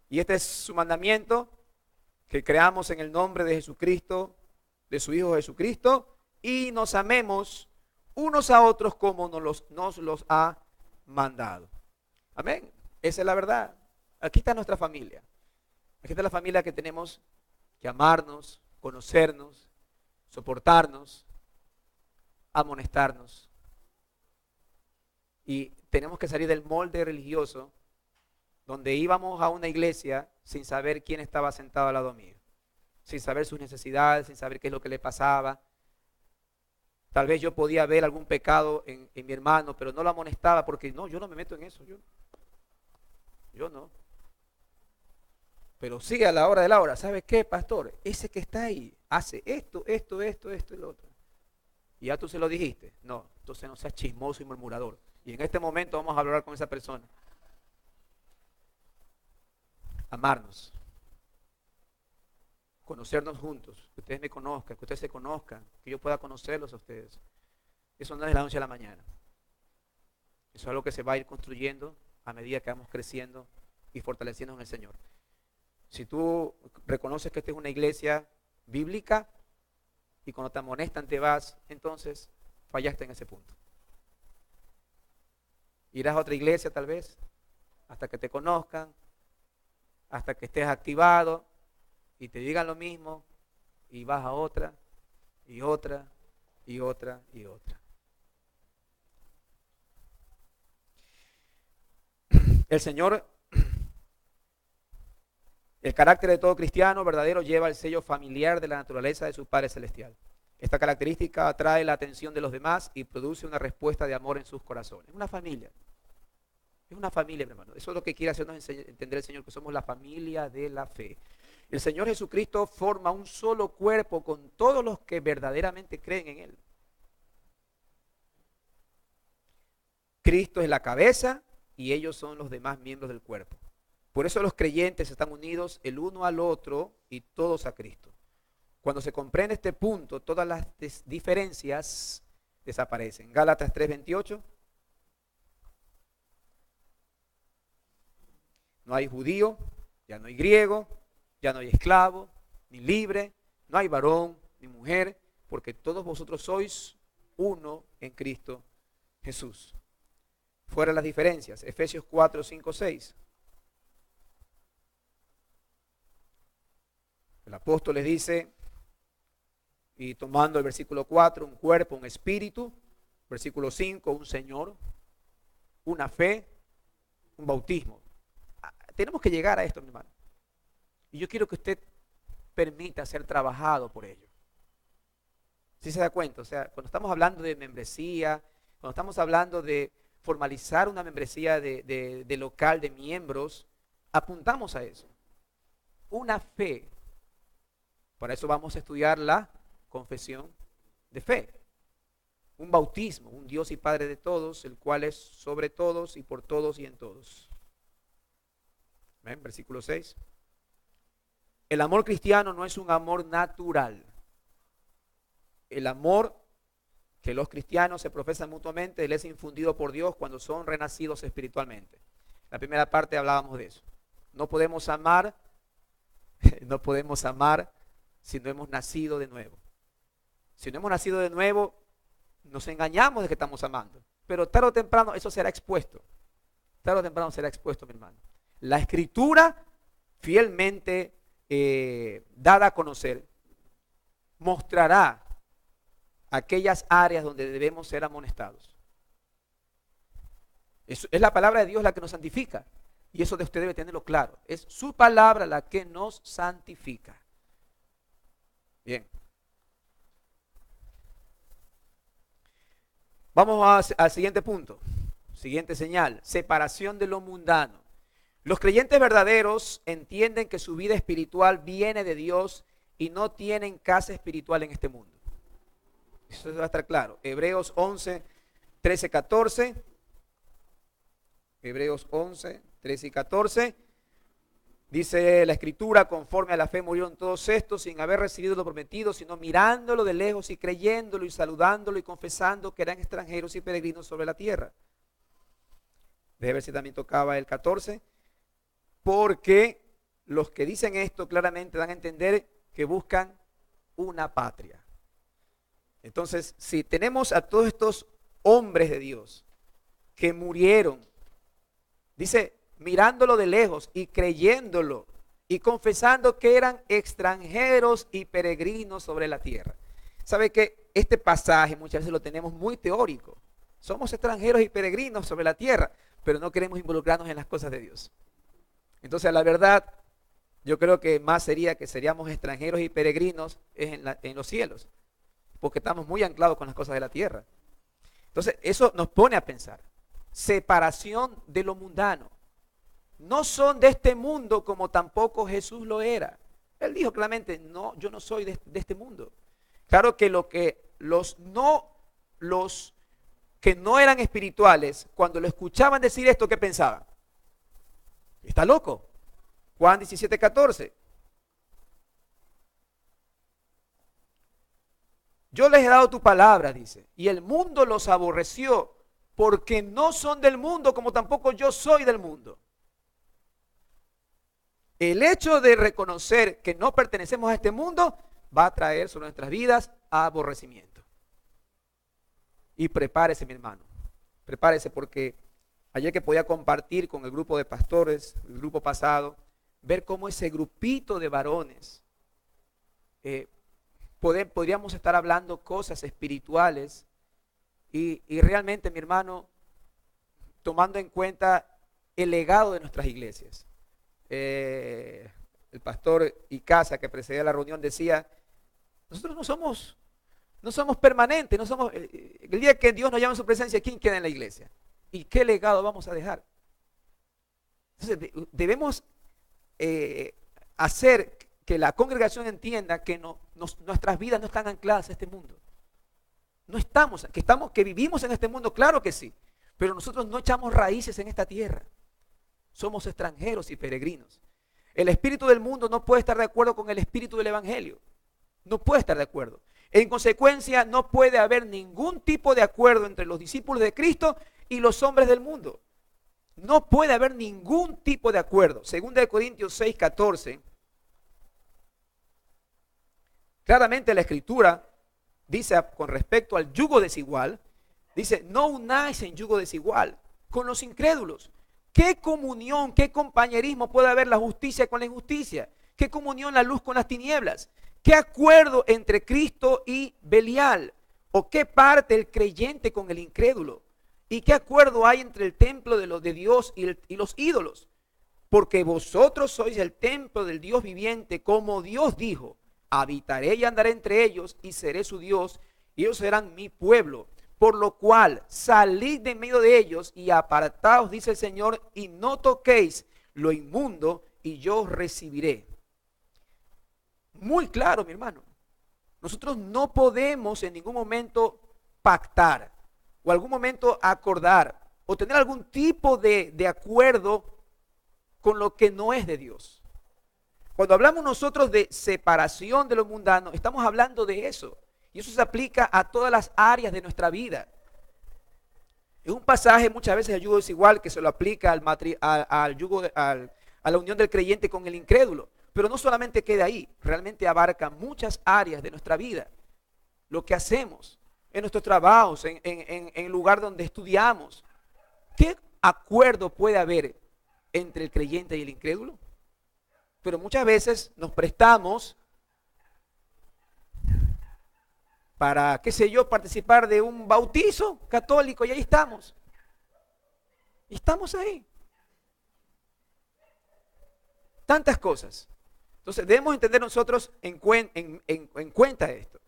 Y este es su mandamiento, que creamos en el nombre de Jesucristo, de su Hijo Jesucristo, y nos amemos unos a otros como nos los ha mandado. Amén. Esa es la verdad. Aquí está nuestra familia. Aquí está la familia que tenemos que amarnos, conocernos, soportarnos, amonestarnos. Y tenemos que salir del molde religioso donde íbamos a una iglesia sin saber quién estaba sentado al lado mío, sin saber sus necesidades, sin saber qué es lo que le pasaba. Tal vez yo podía ver algún pecado en mi hermano, pero no lo amonestaba porque no, yo no me meto en eso, yo no. Pero sí, a la hora de la hora, ¿sabe qué, pastor? Ese que está ahí hace esto y lo otro. ¿Y ya tú se lo dijiste? No, entonces no seas chismoso y murmurador. Y en este momento vamos a hablar con esa persona. Amarnos. Conocernos juntos. Que ustedes me conozcan, que ustedes se conozcan, que yo pueda conocerlos a ustedes. Eso no es de la noche a la mañana. Eso es algo que se va a ir construyendo a medida que vamos creciendo y fortaleciendo en el Señor. Si tú reconoces que esta es una iglesia bíblica y cuando te amonestan te vas, entonces fallaste en ese punto. Irás a otra iglesia tal vez hasta que te conozcan, hasta que estés activado y te digan lo mismo, y vas a otra y otra y otra y otra. El Señor, el carácter de todo cristiano verdadero lleva el sello familiar de la naturaleza de su Padre Celestial. Esta característica atrae la atención de los demás y produce una respuesta de amor en sus corazones. Es una familia. Es una familia, mi hermano. Eso es lo que quiere hacernos entender el Señor, que somos la familia de la fe. El Señor Jesucristo forma un solo cuerpo con todos los que verdaderamente creen en Él. Cristo es la cabeza y ellos son los demás miembros del cuerpo. Por eso los creyentes están unidos el uno al otro y todos a Cristo. Cuando se comprende este punto, todas las diferencias desaparecen. Gálatas 3:28. No hay judío, ya no hay griego, ya no hay esclavo, ni libre, no hay varón, ni mujer, porque todos vosotros sois uno en Cristo Jesús. Fuera las diferencias. Efesios 4:5-6. El apóstol les dice, y tomando el versículo 4, un cuerpo, un espíritu. Versículo 5, un Señor, una fe, un bautismo. Tenemos que llegar a esto, mi hermano. Y yo quiero que usted permita ser trabajado por ello. ¿Sí se da cuenta? O sea, cuando estamos hablando de membresía, cuando estamos hablando de formalizar una membresía de local de miembros, apuntamos a eso. Una fe. Para eso vamos a estudiar la confesión de fe. Un bautismo, un Dios y Padre de todos, el cual es sobre todos y por todos y en todos. ¿Ven? Versículo 6. El amor cristiano no es un amor natural. El amor que los cristianos se profesan mutuamente, él es infundido por Dios cuando son renacidos espiritualmente. La primera parte hablábamos de eso. No podemos amar si no hemos nacido de nuevo. Si no hemos nacido de nuevo, nos engañamos de que estamos amando. Pero tarde o temprano eso será expuesto. Tarde o temprano será expuesto, mi hermano. La Escritura, fielmente dada a conocer, mostrará aquellas áreas donde debemos ser amonestados. Es la palabra de Dios la que nos santifica. Y eso usted debe tenerlo claro. Es su palabra la que nos santifica. Bien. Vamos al siguiente punto. Siguiente señal. Separación de lo mundano. Los creyentes verdaderos entienden que su vida espiritual viene de Dios y no tienen casa espiritual en este mundo. Eso va a estar claro. Hebreos 11, 13, 14. Hebreos 11, 13 y 14. Dice la Escritura, conforme a la fe murieron todos estos sin haber recibido lo prometido, sino mirándolo de lejos y creyéndolo y saludándolo y confesando que eran extranjeros y peregrinos sobre la tierra. Déjame ver si también tocaba el 14. Porque los que dicen esto claramente dan a entender que buscan una patria. Entonces, si tenemos a todos estos hombres de Dios que murieron, dice, mirándolo de lejos y creyéndolo y confesando que eran extranjeros y peregrinos sobre la tierra. ¿Sabe que este pasaje muchas veces lo tenemos muy teórico? Somos extranjeros y peregrinos sobre la tierra, pero no queremos involucrarnos en las cosas de Dios. Entonces, la verdad, yo creo que más sería que seríamos extranjeros y peregrinos en los cielos, porque estamos muy anclados con las cosas de la tierra. Entonces, eso nos pone a pensar. Separación de lo mundano. No son de este mundo como tampoco Jesús lo era. Él dijo claramente, no, yo no soy de este mundo. Claro que los que no eran espirituales, cuando lo escuchaban decir esto, ¿qué pensaban? Está loco. Juan 17, 14. Yo les he dado tu palabra, dice, y el mundo los aborreció, porque no son del mundo como tampoco yo soy del mundo. El hecho de reconocer que no pertenecemos a este mundo va a traer sobre nuestras vidas aborrecimiento. Y prepárese, mi hermano, prepárese, porque ayer que podía compartir con el grupo de pastores, el grupo pasado, ver cómo ese grupito de varones, podríamos estar hablando cosas espirituales y realmente, mi hermano, tomando en cuenta el legado de nuestras iglesias. El pastor Icaza, que precedía la reunión, decía, nosotros no somos No somos permanentes, no somos, el día que Dios nos llame a su presencia, ¿quién queda en la iglesia? ¿Y qué legado vamos a dejar? Entonces debemos hacer que la congregación entienda que nuestras vidas no están ancladas a este mundo. No estamos, que vivimos en este mundo, claro que sí, pero nosotros no echamos raíces en esta tierra. Somos extranjeros y peregrinos. El espíritu del mundo no puede estar de acuerdo con el espíritu del evangelio. No puede estar de acuerdo. En consecuencia, no puede haber ningún tipo de acuerdo entre los discípulos de Cristo y los hombres del mundo. No puede haber ningún tipo de acuerdo. Segunda de Corintios 6:14. Claramente la Escritura dice con respecto al yugo desigual, dice, no unáis en yugo desigual con los incrédulos. ¿Qué comunión, qué compañerismo puede haber la justicia con la injusticia? ¿Qué comunión la luz con las tinieblas? ¿Qué acuerdo entre Cristo y Belial? ¿O qué parte el creyente con el incrédulo? ¿Y qué acuerdo hay entre el templo de Dios y los ídolos? Porque vosotros sois el templo del Dios viviente, como Dios dijo, habitaré y andaré entre ellos y seré su Dios y ellos serán mi pueblo. Por lo cual salid de en medio de ellos y apartaos, dice el Señor, y no toquéis lo inmundo y yo os recibiré. Muy claro, mi hermano. Nosotros no podemos en ningún momento pactar o algún momento acordar o tener algún tipo de acuerdo con lo que no es de Dios. Cuando hablamos nosotros de separación de lo mundano, estamos hablando de eso. Y eso se aplica a todas las áreas de nuestra vida. Es un pasaje muchas veces el yugo desigual que se lo aplica al yugo, a la unión del creyente con el incrédulo. Pero no solamente queda ahí, realmente abarca muchas áreas de nuestra vida. Lo que hacemos en nuestros trabajos, en el lugar donde estudiamos. ¿Qué acuerdo puede haber entre el creyente y el incrédulo? Pero muchas veces nos prestamos para, qué sé yo, participar de un bautizo católico y ahí estamos. Y estamos ahí. Tantas cosas. Entonces debemos entender nosotros en cuenta esto.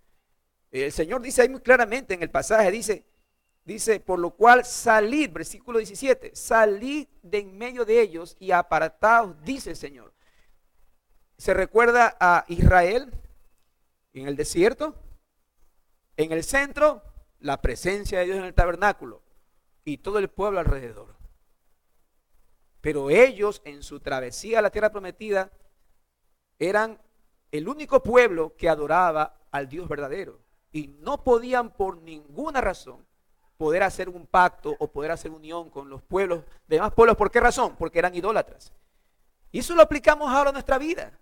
El Señor dice ahí muy claramente en el pasaje, dice, por lo cual salid, versículo 17, salid de en medio de ellos y apartaos, dice el Señor. Se recuerda a Israel en el desierto, en el centro, la presencia de Dios en el tabernáculo y todo el pueblo alrededor. Pero ellos en su travesía a la tierra prometida eran el único pueblo que adoraba al Dios verdadero y no podían por ninguna razón poder hacer un pacto o poder hacer unión con los pueblos, demás pueblos. ¿Por qué razón? Porque eran idólatras. Y eso lo aplicamos ahora a nuestra vida.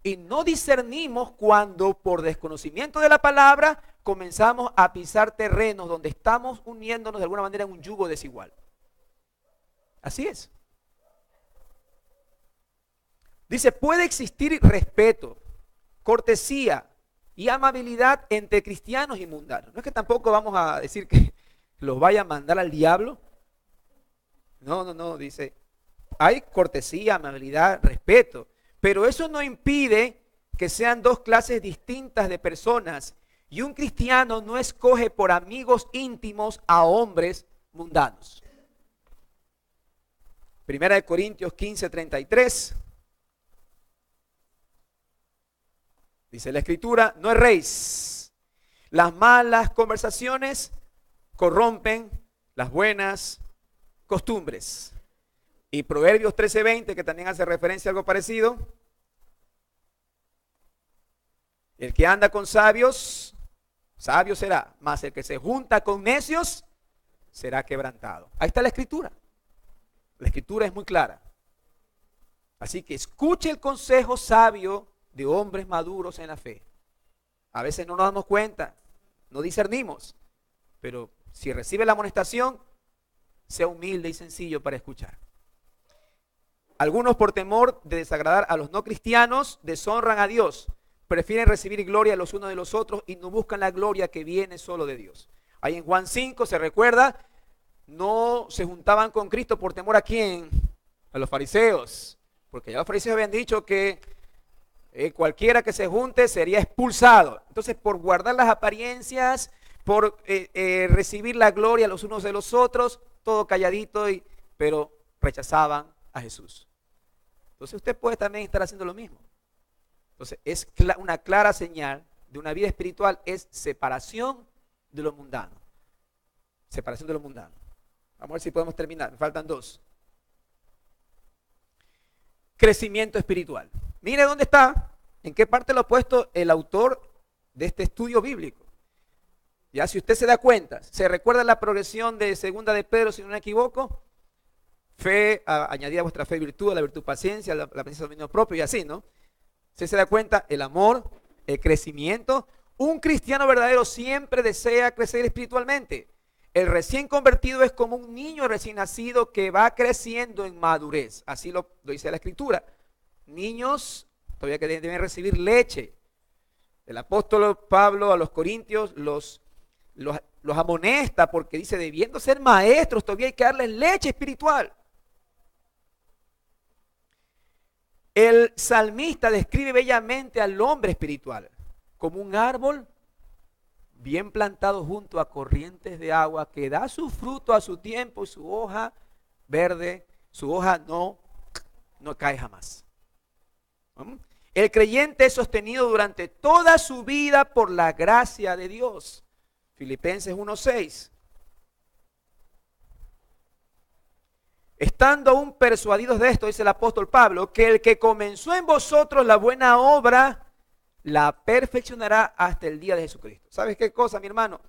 Y no discernimos cuando por desconocimiento de la palabra comenzamos a pisar terrenos donde estamos uniéndonos de alguna manera en un yugo desigual. Así es. Dice, puede existir respeto, cortesía y amabilidad entre cristianos y mundanos. No es que tampoco vamos a decir que los vaya a mandar al diablo. No, dice, hay cortesía, amabilidad, respeto. Pero eso no impide que sean dos clases distintas de personas. Y un cristiano no escoge por amigos íntimos a hombres mundanos. Primera de Corintios 15:33. Dice la Escritura, no erréis. Las malas conversaciones corrompen las buenas costumbres. Y Proverbios 13:20, que también hace referencia a algo parecido. El que anda con sabios, sabio será, mas el que se junta con necios, será quebrantado. Ahí está la Escritura. La Escritura es muy clara. Así que escuche el consejo sabio de hombres maduros en la fe. A veces no nos damos cuenta, no discernimos, pero si recibe la amonestación, sea humilde y sencillo para escuchar. Algunos por temor de desagradar a los no cristianos deshonran a Dios, prefieren recibir gloria los unos de los otros y no buscan la gloria que viene solo de Dios. Ahí en Juan 5 se recuerda, no se juntaban con Cristo por temor a quién, a los fariseos, porque ya los fariseos habían dicho que Cualquiera que se junte sería expulsado. Entonces, por guardar las apariencias, por recibir la gloria los unos de los otros, todo calladito, pero rechazaban a Jesús. Entonces usted puede también estar haciendo lo mismo. Entonces es una clara señal de una vida espiritual, es separación de lo mundano. Separación de lo mundano. Vamos a ver si podemos terminar, me faltan 2. Crecimiento espiritual. Mire dónde está, en qué parte lo ha puesto el autor de este estudio bíblico. Ya si usted se da cuenta, se recuerda la progresión de 2 de Pedro, si no me equivoco. Fe, añadida a vuestra fe virtud, a la virtud paciencia, la paciencia dominio propio y así, ¿no? Si se da cuenta, el amor, el crecimiento. Un cristiano verdadero siempre desea crecer espiritualmente. El recién convertido es como un niño recién nacido que va creciendo en madurez. Así lo dice la Escritura. Niños todavía que deben recibir leche. El apóstol Pablo a los corintios los amonesta porque dice, debiendo ser maestros, todavía hay que darles leche espiritual. El salmista describe bellamente al hombre espiritual como un árbol bien plantado junto a corrientes de agua que da su fruto a su tiempo y su hoja verde, su hoja no cae jamás. El creyente es sostenido durante toda su vida por la gracia de Dios. Filipenses 1:6. Estando aún persuadidos de esto, dice el apóstol Pablo, que el que comenzó en vosotros la buena obra, la perfeccionará hasta el día de Jesucristo. ¿Sabes qué cosa, mi hermano?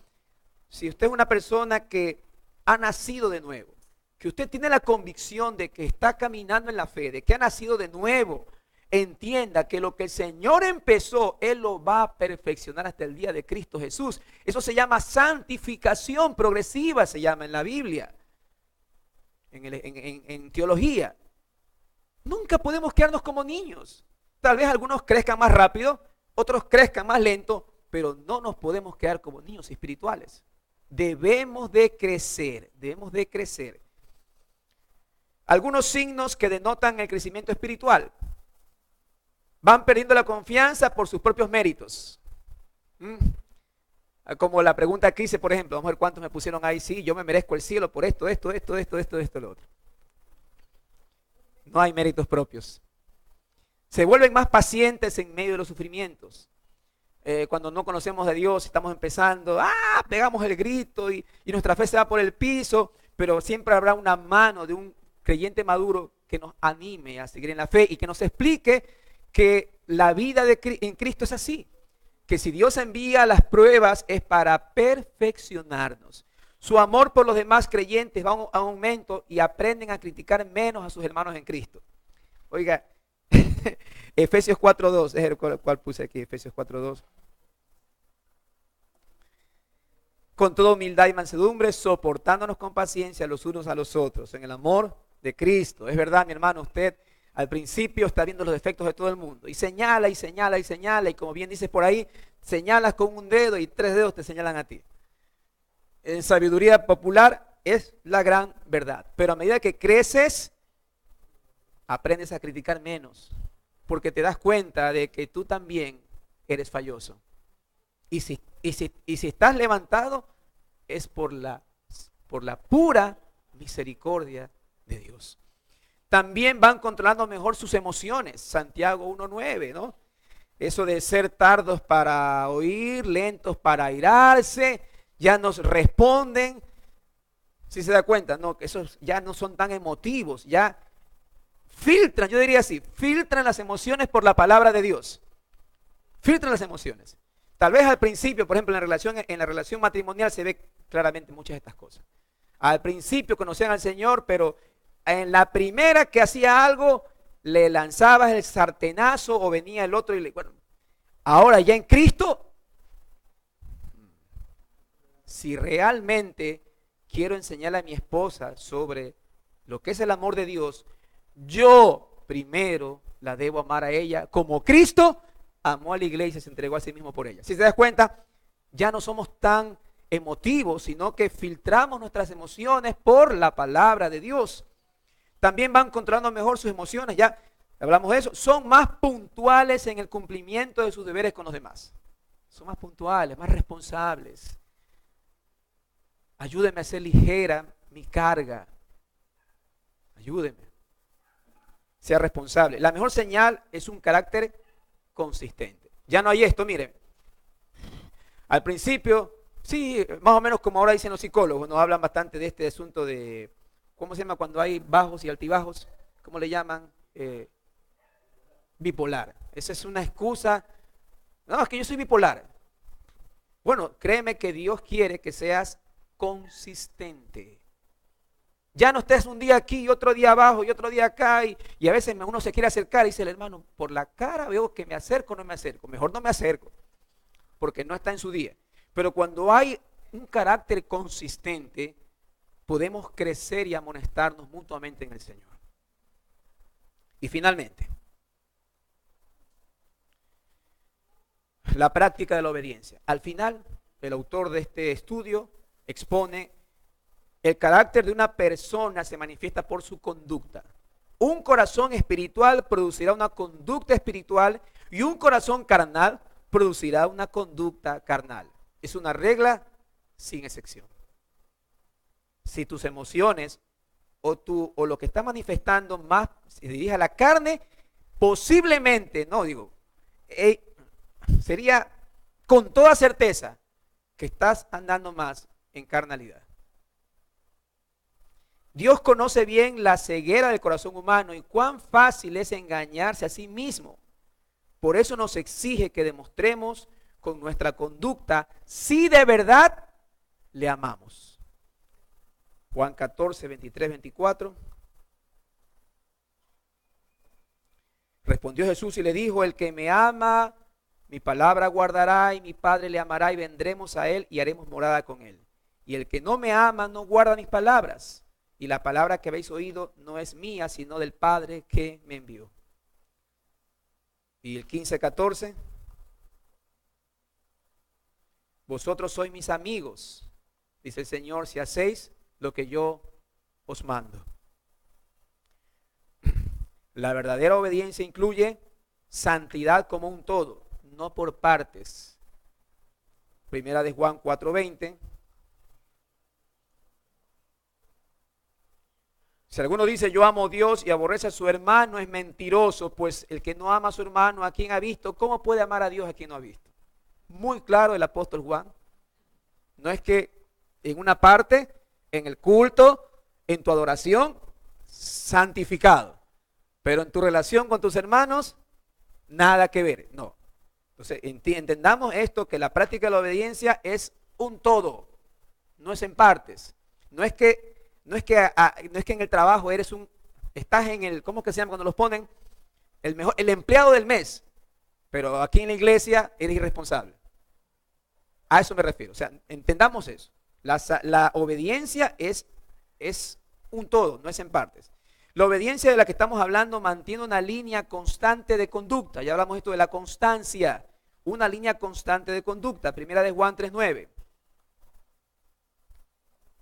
Si usted es una persona que ha nacido de nuevo, que usted tiene la convicción de que está caminando en la fe, de que ha nacido de nuevo, entienda que lo que el Señor empezó, Él lo va a perfeccionar hasta el día de Cristo Jesús. Eso se llama santificación progresiva, se llama en la Biblia. En teología. Nunca podemos quedarnos como niños. Tal vez algunos crezcan más rápido, otros crezcan más lento, pero no nos podemos quedar como niños espirituales. Debemos de crecer, debemos de crecer. Algunos signos que denotan el crecimiento espiritual. Van perdiendo la confianza por sus propios méritos. Como la pregunta que hice, por ejemplo, vamos a ver cuántos me pusieron ahí, sí, yo me merezco el cielo por esto, lo otro. No hay méritos propios. Se vuelven más pacientes en medio de los sufrimientos. Cuando no conocemos de Dios, estamos empezando, pegamos el grito y nuestra fe se va por el piso, pero siempre habrá una mano de un creyente maduro que nos anime a seguir en la fe y que nos explique que la vida en Cristo es así. Que si Dios envía las pruebas es para perfeccionarnos. Su amor por los demás creyentes va a un aumento y aprenden a criticar menos a sus hermanos en Cristo. Oiga, Efesios 4:2, es el cual puse aquí, Efesios 4:2. Con toda humildad y mansedumbre, soportándonos con paciencia los unos a los otros, en el amor de Cristo. Es verdad, mi hermano, usted al principio está viendo los defectos de todo el mundo y señala y señala y señala y como bien dices por ahí, señalas con un dedo y 3 dedos te señalan a ti. En sabiduría popular es la gran verdad, pero a medida que creces, aprendes a criticar menos porque te das cuenta de que tú también eres falloso. Y si estás levantado es por la pura misericordia de Dios. También van controlando mejor sus emociones. Santiago 1:9, ¿no? Eso de ser tardos para oír, lentos para airarse, ya nos responden. Si se da cuenta, no, que esos ya no son tan emotivos, ya filtran, yo diría así, filtran las emociones por la palabra de Dios. Filtran las emociones. Tal vez al principio, por ejemplo, en la relación matrimonial se ve claramente muchas de estas cosas. Al principio conocían al Señor, pero en la primera que hacía algo, le lanzabas el sartenazo o venía el otro y bueno, ahora ya en Cristo, si realmente quiero enseñarle a mi esposa sobre lo que es el amor de Dios, yo primero la debo amar a ella como Cristo amó a la iglesia y se entregó a sí mismo por ella. Si te das cuenta, ya no somos tan emotivos, sino que filtramos nuestras emociones por la palabra de Dios. También van controlando mejor sus emociones. Ya Hablamos de eso. Son más puntuales en el cumplimiento de sus deberes con los demás. Son más puntuales, más responsables. Ayúdeme a hacer ligera mi carga. Ayúdeme. Sea responsable. La mejor señal es un carácter consistente. Ya no hay esto, miren. Al principio, sí, más o menos como ahora dicen los psicólogos, nos hablan bastante de este asunto de, ¿cómo se llama cuando hay bajos y altibajos? ¿Cómo le llaman? Bipolar. Esa es una excusa. No, es que yo soy bipolar. Bueno, créeme que Dios quiere que seas consistente. Ya no estés un día aquí y otro día abajo y otro día acá y a veces uno se quiere acercar y dice el hermano, por la cara veo que me acerco o no me acerco. Mejor no me acerco porque no está en su día. Pero cuando hay un carácter consistente, podemos crecer y amonestarnos mutuamente en el Señor. Y finalmente, la práctica de la obediencia. Al final, el autor de este estudio expone el carácter de una persona se manifiesta por su conducta. Un corazón espiritual producirá una conducta espiritual y un corazón carnal producirá una conducta carnal. Es una regla sin excepción. Si tus emociones o lo que está manifestando más se dirige a la carne, posiblemente, sería con toda certeza que estás andando más en carnalidad. Dios conoce bien la ceguera del corazón humano y cuán fácil es engañarse a sí mismo. Por eso nos exige que demostremos con nuestra conducta si de verdad le amamos. Juan 14, 23, 24. Respondió Jesús y le dijo, el que me ama, mi palabra guardará y mi Padre le amará y vendremos a él y haremos morada con él. Y el que no me ama no guarda mis palabras. Y la palabra que habéis oído no es mía, sino del Padre que me envió. Y el 15, 14. Vosotros sois mis amigos, dice el Señor, si hacéis lo que yo os mando. La verdadera obediencia incluye santidad como un todo, no por partes. Primera de Juan 4:20. Si alguno dice yo amo a Dios y aborrece a su hermano es mentiroso, pues el que no ama a su hermano, ¿a quien ha visto? ¿Cómo puede amar a Dios a quien no ha visto? Muy claro el apóstol Juan. No es que en una parte, en el culto, en tu adoración, santificado, pero en tu relación con tus hermanos, nada que ver. No. Entonces entendamos esto, que la práctica de la obediencia es un todo, no es en partes. No es que en el trabajo estás en el, ¿cómo que se llama cuando los ponen? El empleado del mes, pero aquí en la iglesia eres irresponsable. A eso me refiero. O sea, entendamos eso. La obediencia es un todo, no es en partes. La obediencia de la que estamos hablando mantiene una línea constante de conducta. Ya hablamos esto de la constancia. Una línea constante de conducta. Primera de Juan 3:9.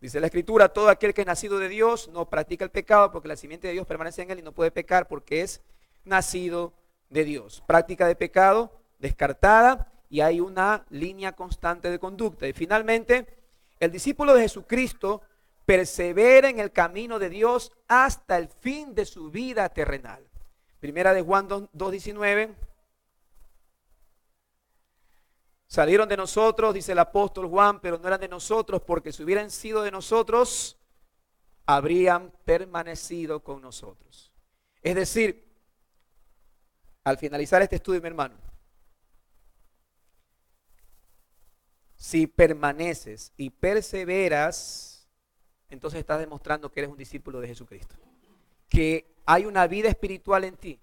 Dice la Escritura, todo aquel que es nacido de Dios no practica el pecado porque la simiente de Dios permanece en él y no puede pecar porque es nacido de Dios. Práctica de pecado descartada y hay una línea constante de conducta. Y finalmente, el discípulo de Jesucristo persevera en el camino de Dios hasta el fin de su vida terrenal. Primera de Juan 2:19. Salieron de nosotros, dice el apóstol Juan, pero no eran de nosotros, porque si hubieran sido de nosotros, habrían permanecido con nosotros. Es decir, al finalizar este estudio, mi hermano, si permaneces y perseveras, entonces estás demostrando que eres un discípulo de Jesucristo. Que hay una vida espiritual en ti.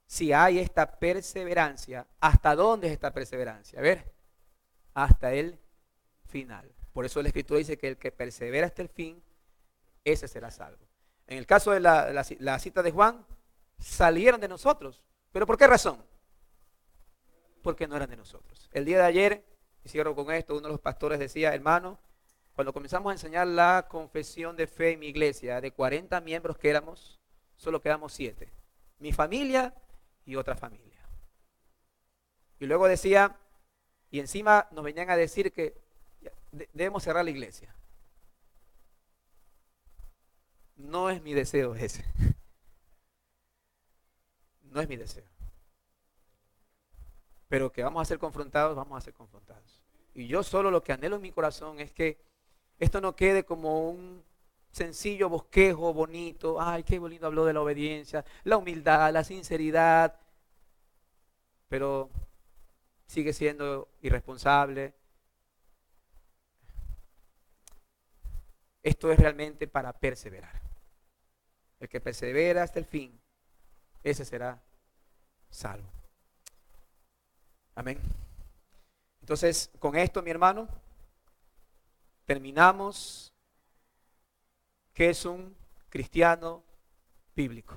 Si hay esta perseverancia, ¿hasta dónde es esta perseverancia? A ver, hasta el final. Por eso la Escritura dice que el que persevera hasta el fin, ese será salvo. En el caso de la cita de Juan, salieron de nosotros. ¿Pero por qué razón? Porque no eran de nosotros. El día de ayer, y cierro con esto, uno de los pastores decía, hermano, cuando comenzamos a enseñar la confesión de fe en mi iglesia, de 40 miembros que éramos, solo quedamos 7. mi familia y otra familia. Y luego decía, y encima nos venían a decir que debemos cerrar la iglesia. No es mi deseo ese. No es mi deseo. Pero que vamos a ser confrontados, vamos a ser confrontados. Y yo solo lo que anhelo en mi corazón es que esto no quede como un sencillo bosquejo bonito. Ay, qué bonito habló de la obediencia, la humildad, la sinceridad. Pero sigue siendo irresponsable. Esto es realmente para perseverar. El que persevera hasta el fin, ese será salvo. Amén. Entonces, con esto, mi hermano, terminamos. ¿Qué es un cristiano bíblico?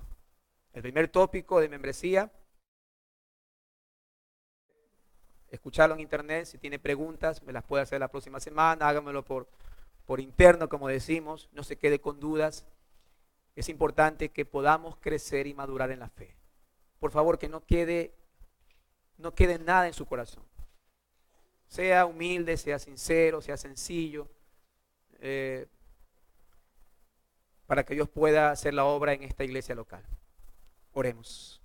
El primer tópico de membresía. Escucharlo en internet. Si tiene preguntas, me las puede hacer la próxima semana. Hágamelo por interno, como decimos. No se quede con dudas. Es importante que podamos crecer y madurar en la fe. Por favor, que no quede nada en su corazón. Sea humilde, sea sincero, sea sencillo, para que Dios pueda hacer la obra en esta iglesia local. Oremos.